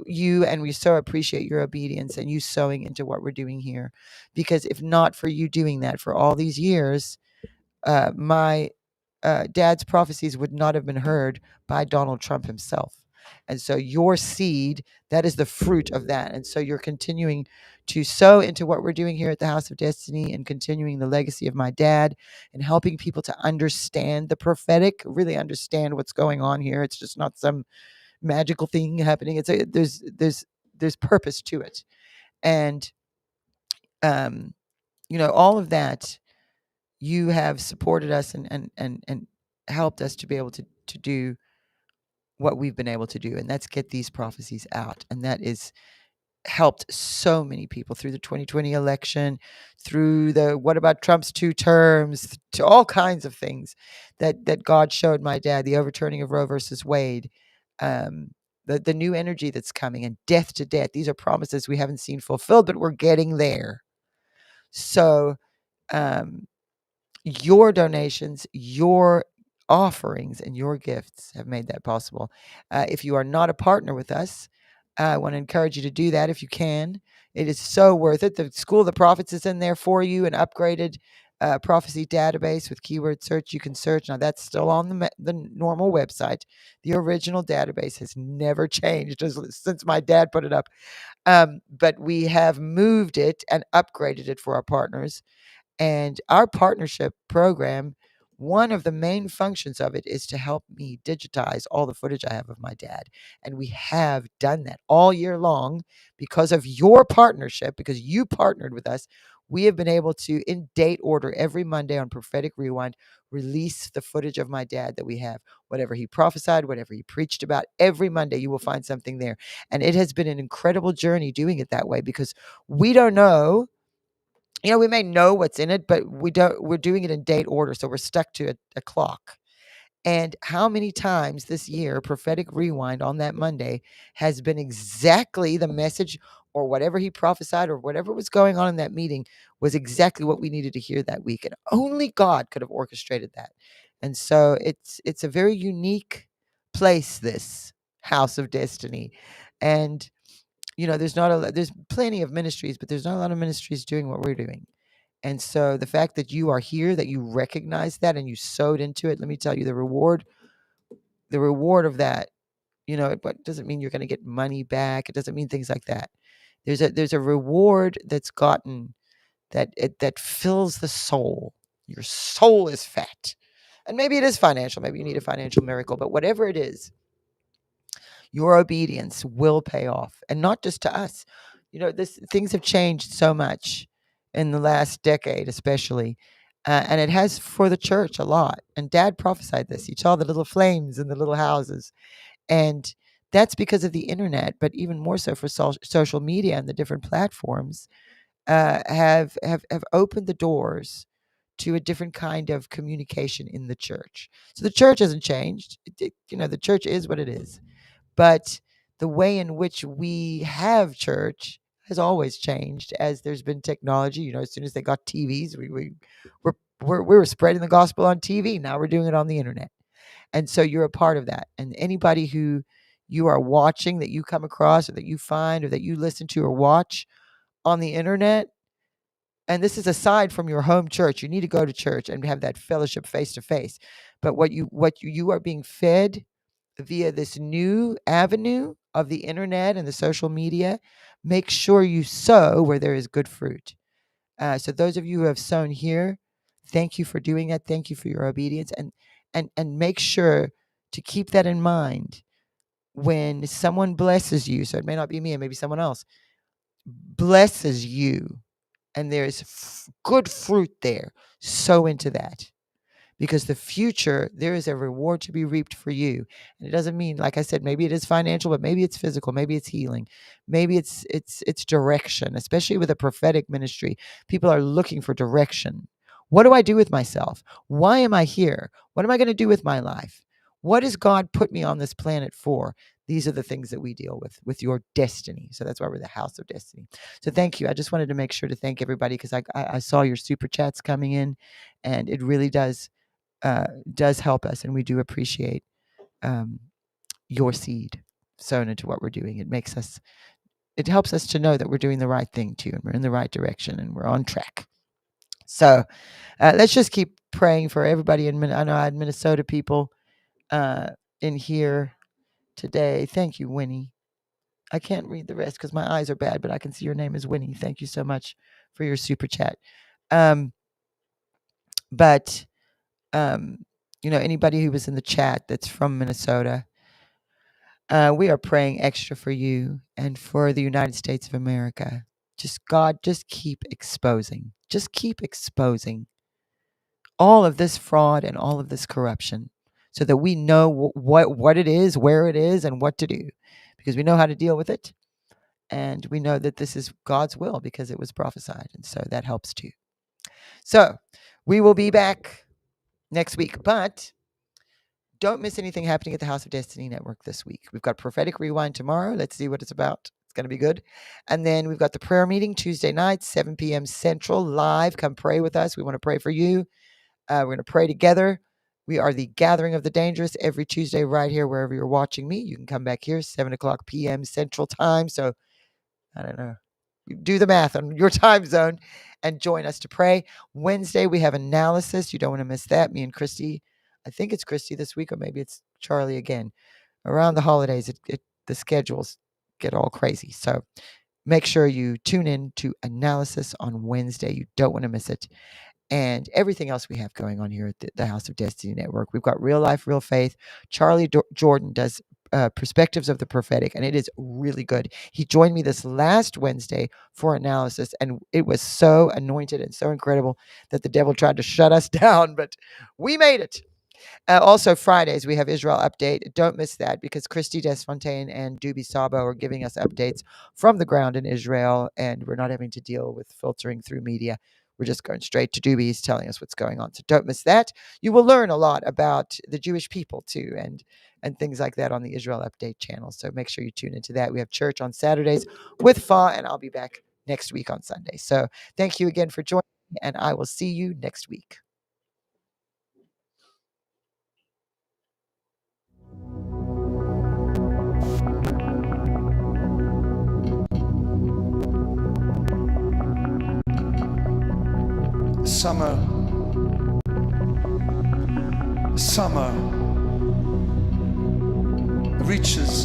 you, and we so appreciate your obedience and you sowing into what we're doing here, because if not for you doing that for all these years, my dad's prophecies would not have been heard by Donald Trump himself. And so your seed, that is the fruit of that. And so you're continuing to sow into what we're doing here at the House of Destiny, and continuing the legacy of my dad, and helping people to understand the prophetic, really understand what's going on here. It's just not some magical thing happening. There's purpose to it. And, all of that, you have supported us and helped us to be able to do what we've been able to do, and that's get these prophecies out. And that is helped so many people through the 2020 election, through what about Trump's 2 terms, to all kinds of things that God showed my dad, the overturning of Roe versus Wade, the new energy that's coming, and death to death. These are promises we haven't seen fulfilled, but we're getting there. So, your donations, your offerings, and your gifts have made that possible. If you are not a partner with us, I want to encourage you to do that if you can. It is so worth it. The School of the Prophets is in there for you, and upgraded prophecy database with keyword search. You can search. Now, that's still on the normal website. The original database has never changed since my dad put it up. But we have moved it and upgraded it for our partners. And our partnership program, one of the main functions of it is to help me digitize all the footage I have of my dad. And we have done that all year long because of your partnership, because you partnered with us. We have been able to, in date order, every Monday on Prophetic Rewind, release the footage of my dad that we have. Whatever he prophesied, whatever he preached about, every Monday you will find something there. And it has been an incredible journey doing it that way because we don't know. We may know what's in it, but we don't. We're doing it in date order, so we're stuck to a clock. And how many times this year, Prophetic Rewind on that Monday has been exactly the message or whatever he prophesied or whatever was going on in that meeting was exactly what we needed to hear that week. And only God could have orchestrated that. And so it's a very unique place, this House of Destiny. And there's plenty of ministries, but there's not a lot of ministries doing what we're doing. And so the fact that you are here, that you recognize that and you sowed into it, let me tell you, the reward of that, it doesn't mean you're going to get money back. It doesn't mean things like that. There's a reward that's gotten that fills the soul. Your soul is fat. And maybe it is financial. Maybe you need a financial miracle, but whatever it is, your obedience will pay off. And not just to us. Things have changed so much in the last decade, especially. And it has for the church a lot. And Dad prophesied this. He saw the little flames in the little houses. And that's because of the internet, but even more so for social media and the different platforms have opened the doors to a different kind of communication in the church. So the church hasn't changed. The church is what it is. But the way in which we have church has always changed as there's been technology. As soon as they got TVs, we were spreading the gospel on TV. Now we're doing it on the internet. And so you're a part of that. And anybody who you are watching, that you come across or that you find or that you listen to or watch on the internet, and this is aside from your home church, you need to go to church and have that fellowship face to face. But what you are being fed via this new avenue of the internet and the social media, make sure you sow where there is good fruit. So those of you who have sown here, thank you for doing that. Thank you for your obedience, and make sure to keep that in mind when someone blesses you. So it may not be me, it may be someone else blesses you, and there's good fruit there. Sow into that. Because the future, there is a reward to be reaped for you. And it doesn't mean, like I said, maybe it is financial, but maybe it's physical, maybe it's healing, maybe it's direction, especially with a prophetic ministry. People are looking for direction. What do I do with myself? Why am I here? What am I going to do with my life? What has God put me on this planet for? These are the things that we deal with your destiny. So that's why we're the House of Destiny. So thank you. I just wanted to make sure to thank everybody because I saw your super chats coming in, and it really does help us, and we do appreciate your seed sown into what we're doing. It helps us to know that we're doing the right thing too, and we're in the right direction, and we're on track. So let's just keep praying for everybody. I know I had Minnesota people in here today. Thank you, Winnie. I can't read the rest because my eyes are bad, but I can see your name is Winnie. Thank you so much for your super chat. Anybody who was in the chat that's from Minnesota, we are praying extra for you and for the United States of America. Just keep exposing. Just keep exposing all of this fraud and all of this corruption so that we know what it is, where it is, and what to do. Because we know how to deal with it. And we know that this is God's will because it was prophesied. And so that helps too. So we will be back next week, but don't miss anything happening at the House of Destiny Network this week. We've got Prophetic Rewind tomorrow. Let's see what it's about. It's going to be good. And then we've got the prayer meeting Tuesday night, 7 p.m. Central, live. Come pray with us. We want to pray for you. We're going to pray together. We are the Gathering of the Dangerous every Tuesday right here, wherever you're watching me. You can come back here, 7 o'clock p.m. Central Time. So, I don't know, do the math on your time zone and join us to pray. Wednesday, we have analysis. You don't want to miss that. Me and Christy, I think it's Christy this week, or maybe it's Charlie again. Around the holidays, the schedules get all crazy. So make sure you tune in to analysis on Wednesday. You don't want to miss it. And everything else we have going on here at the House of Destiny Network. We've got Real Life, Real Faith. Charlie Jordan does Perspectives of the Prophetic, and it is really good. He joined me this last Wednesday for analysis, and it was so anointed and so incredible that the devil tried to shut us down, but we made it. Also, Fridays, we have Israel Update. Don't miss that, because Christy Desfontaine and Dubi Sabo are giving us updates from the ground in Israel, and we're not having to deal with filtering through media. We're just going straight to Dubi. He's telling us what's going on. So don't miss that. You will learn a lot about the Jewish people too, and things like that on the Israel Update channel. So make sure you tune into that. We have church on Saturdays with Fa, and I'll be back next week on Sunday. So thank you again for joining me, and I will see you next week. Summer reaches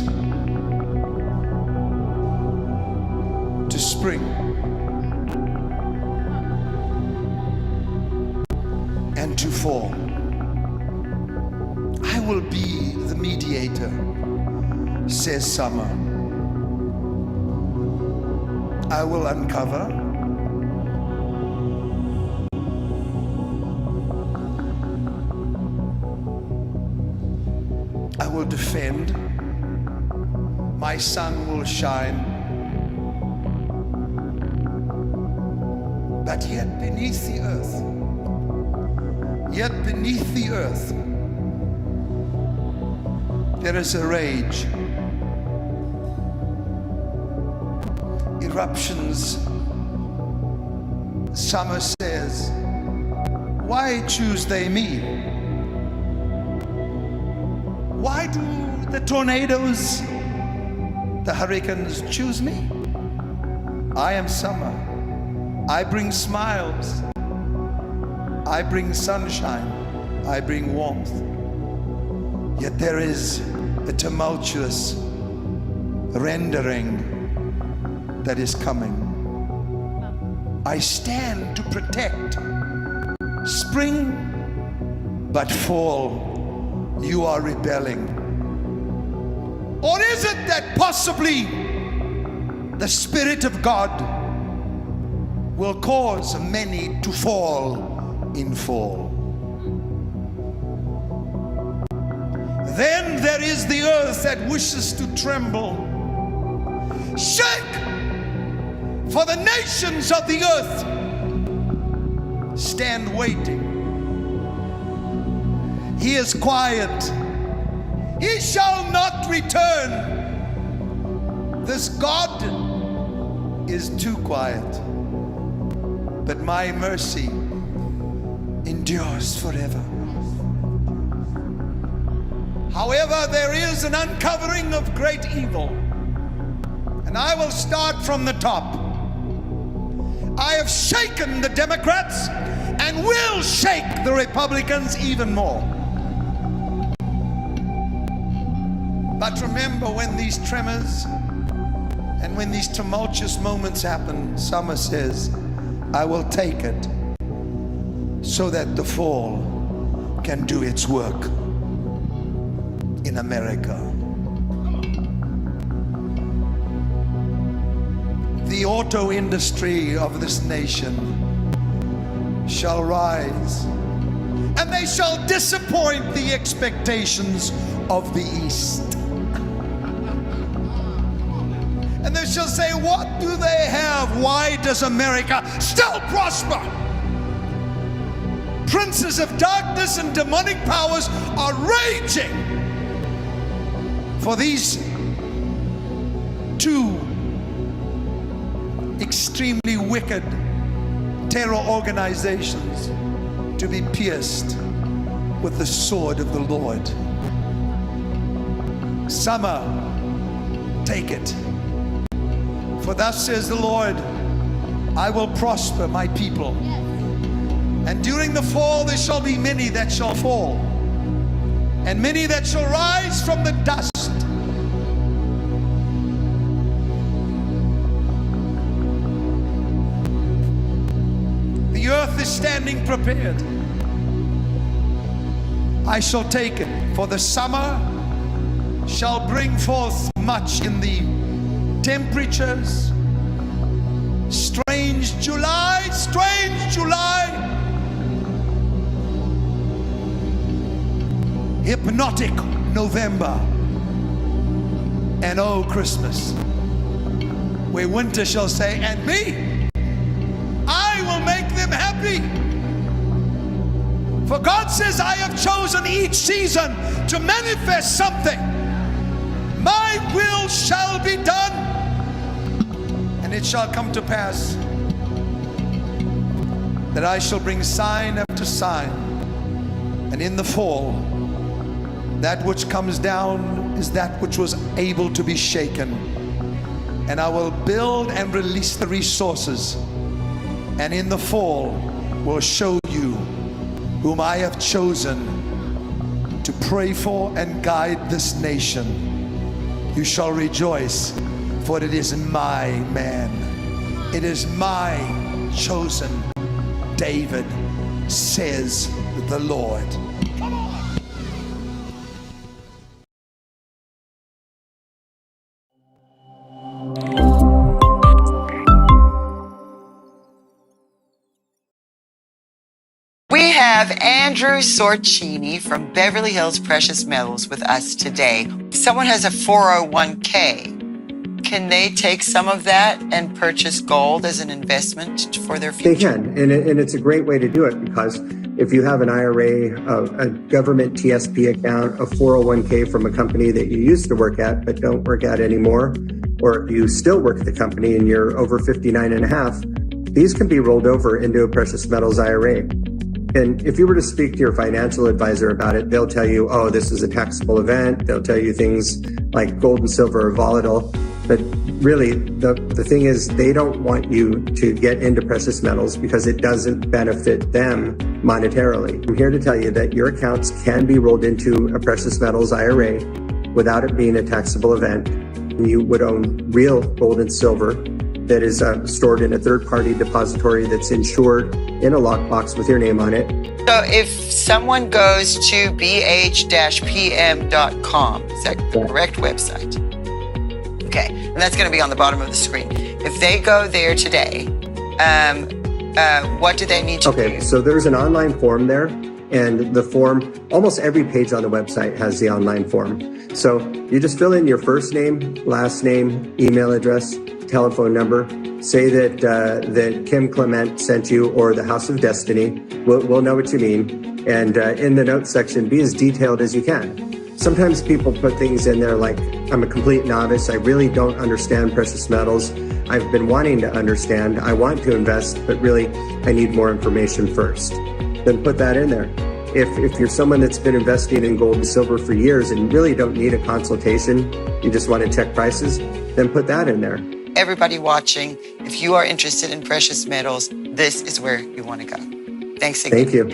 to spring, and to fall. I will be the mediator, says summer. I will uncover, I will defend, my sun will shine, but yet beneath the earth, there is a rage, eruptions. Summer says, why choose they me? Why do the tornadoes, the hurricanes choose me? I am summer. I bring smiles. I bring sunshine. I bring warmth. Yet there is a tumultuous rendering that is coming. I stand to protect spring, but fall. You are rebelling. Or is it that possibly the Spirit of God will cause many to fall in fall? Then there is the earth that wishes to tremble. Shake! For the nations of the earth stand waiting. He is quiet. He shall not return. This God is too quiet. But my mercy endures forever. However, there is an uncovering of great evil. And I will start from the top. I have shaken the Democrats and will shake the Republicans even more. But remember, when these tremors and when these tumultuous moments happen, Summer says, I will take it so that the fall can do its work in America. The auto industry of this nation shall rise, and they shall disappoint the expectations of the East. And they shall say, what do they have? Why does America still prosper? Princes of darkness and demonic powers are raging for these two extremely wicked terror organizations to be pierced with the sword of the Lord. Summer, take it. For thus says the Lord, I will prosper my people. And during the fall there shall be many that shall fall, and many that shall rise from the dust. The earth is standing prepared. I shall take it, for the summer shall bring forth much in the temperatures. Strange July, hypnotic November, and oh Christmas, where winter shall say, and me, I will make them happy. For God says, I have chosen each season to manifest something. My will shall be done, and it shall come to pass that I shall bring sign after sign. And in the fall, that which comes down is that which was able to be shaken. And I will build and release the resources, and in the fall will show you whom I have chosen to pray for and guide this nation. You shall rejoice, for it is my man. It is my chosen David, says the Lord. Come on. We have Andrew Sorcini from Beverly Hills Precious Metals with us today. Someone has a 401k. Can they take some of that and purchase gold as an investment for their future? They can, and it's a great way to do it, because if you have an IRA, a government TSP account, a 401k from a company that you used to work at but don't work at anymore, or you still work at the company and you're over 59 and a half, these can be rolled over into a precious metals IRA. And if you were to speak to your financial advisor about it, they'll tell you, oh, this is a taxable event. They'll tell you things like gold and silver are volatile. But really, the thing is, they don't want you to get into precious metals because it doesn't benefit them monetarily. I'm here to tell you that your accounts can be rolled into a precious metals IRA without it being a taxable event. You would own real gold and silver that is stored in a third-party depository that's insured in a lockbox with your name on it. So if someone goes to bh-pm.com, is that the correct website? Okay, and that's going to be on the bottom of the screen. If they go there today, what do they need to do? Okay, so there's an online form there, and the form, almost every page on the website has the online form. So you just fill in your first name, last name, email address, telephone number, say that Kim Clement sent you, or the House of Destiny. We'll know what you mean. And in the notes section, be as detailed as you can. Sometimes people put things in there like, I'm a complete novice. I really don't understand precious metals. I've been wanting to understand. I want to invest, but really I need more information first. Then put that in there. If you're someone that's been investing in gold and silver for years and really don't need a consultation, you just want to check prices, then put that in there. Everybody watching, if you are interested in precious metals, this is where you want to go. Thanks again. Thank you.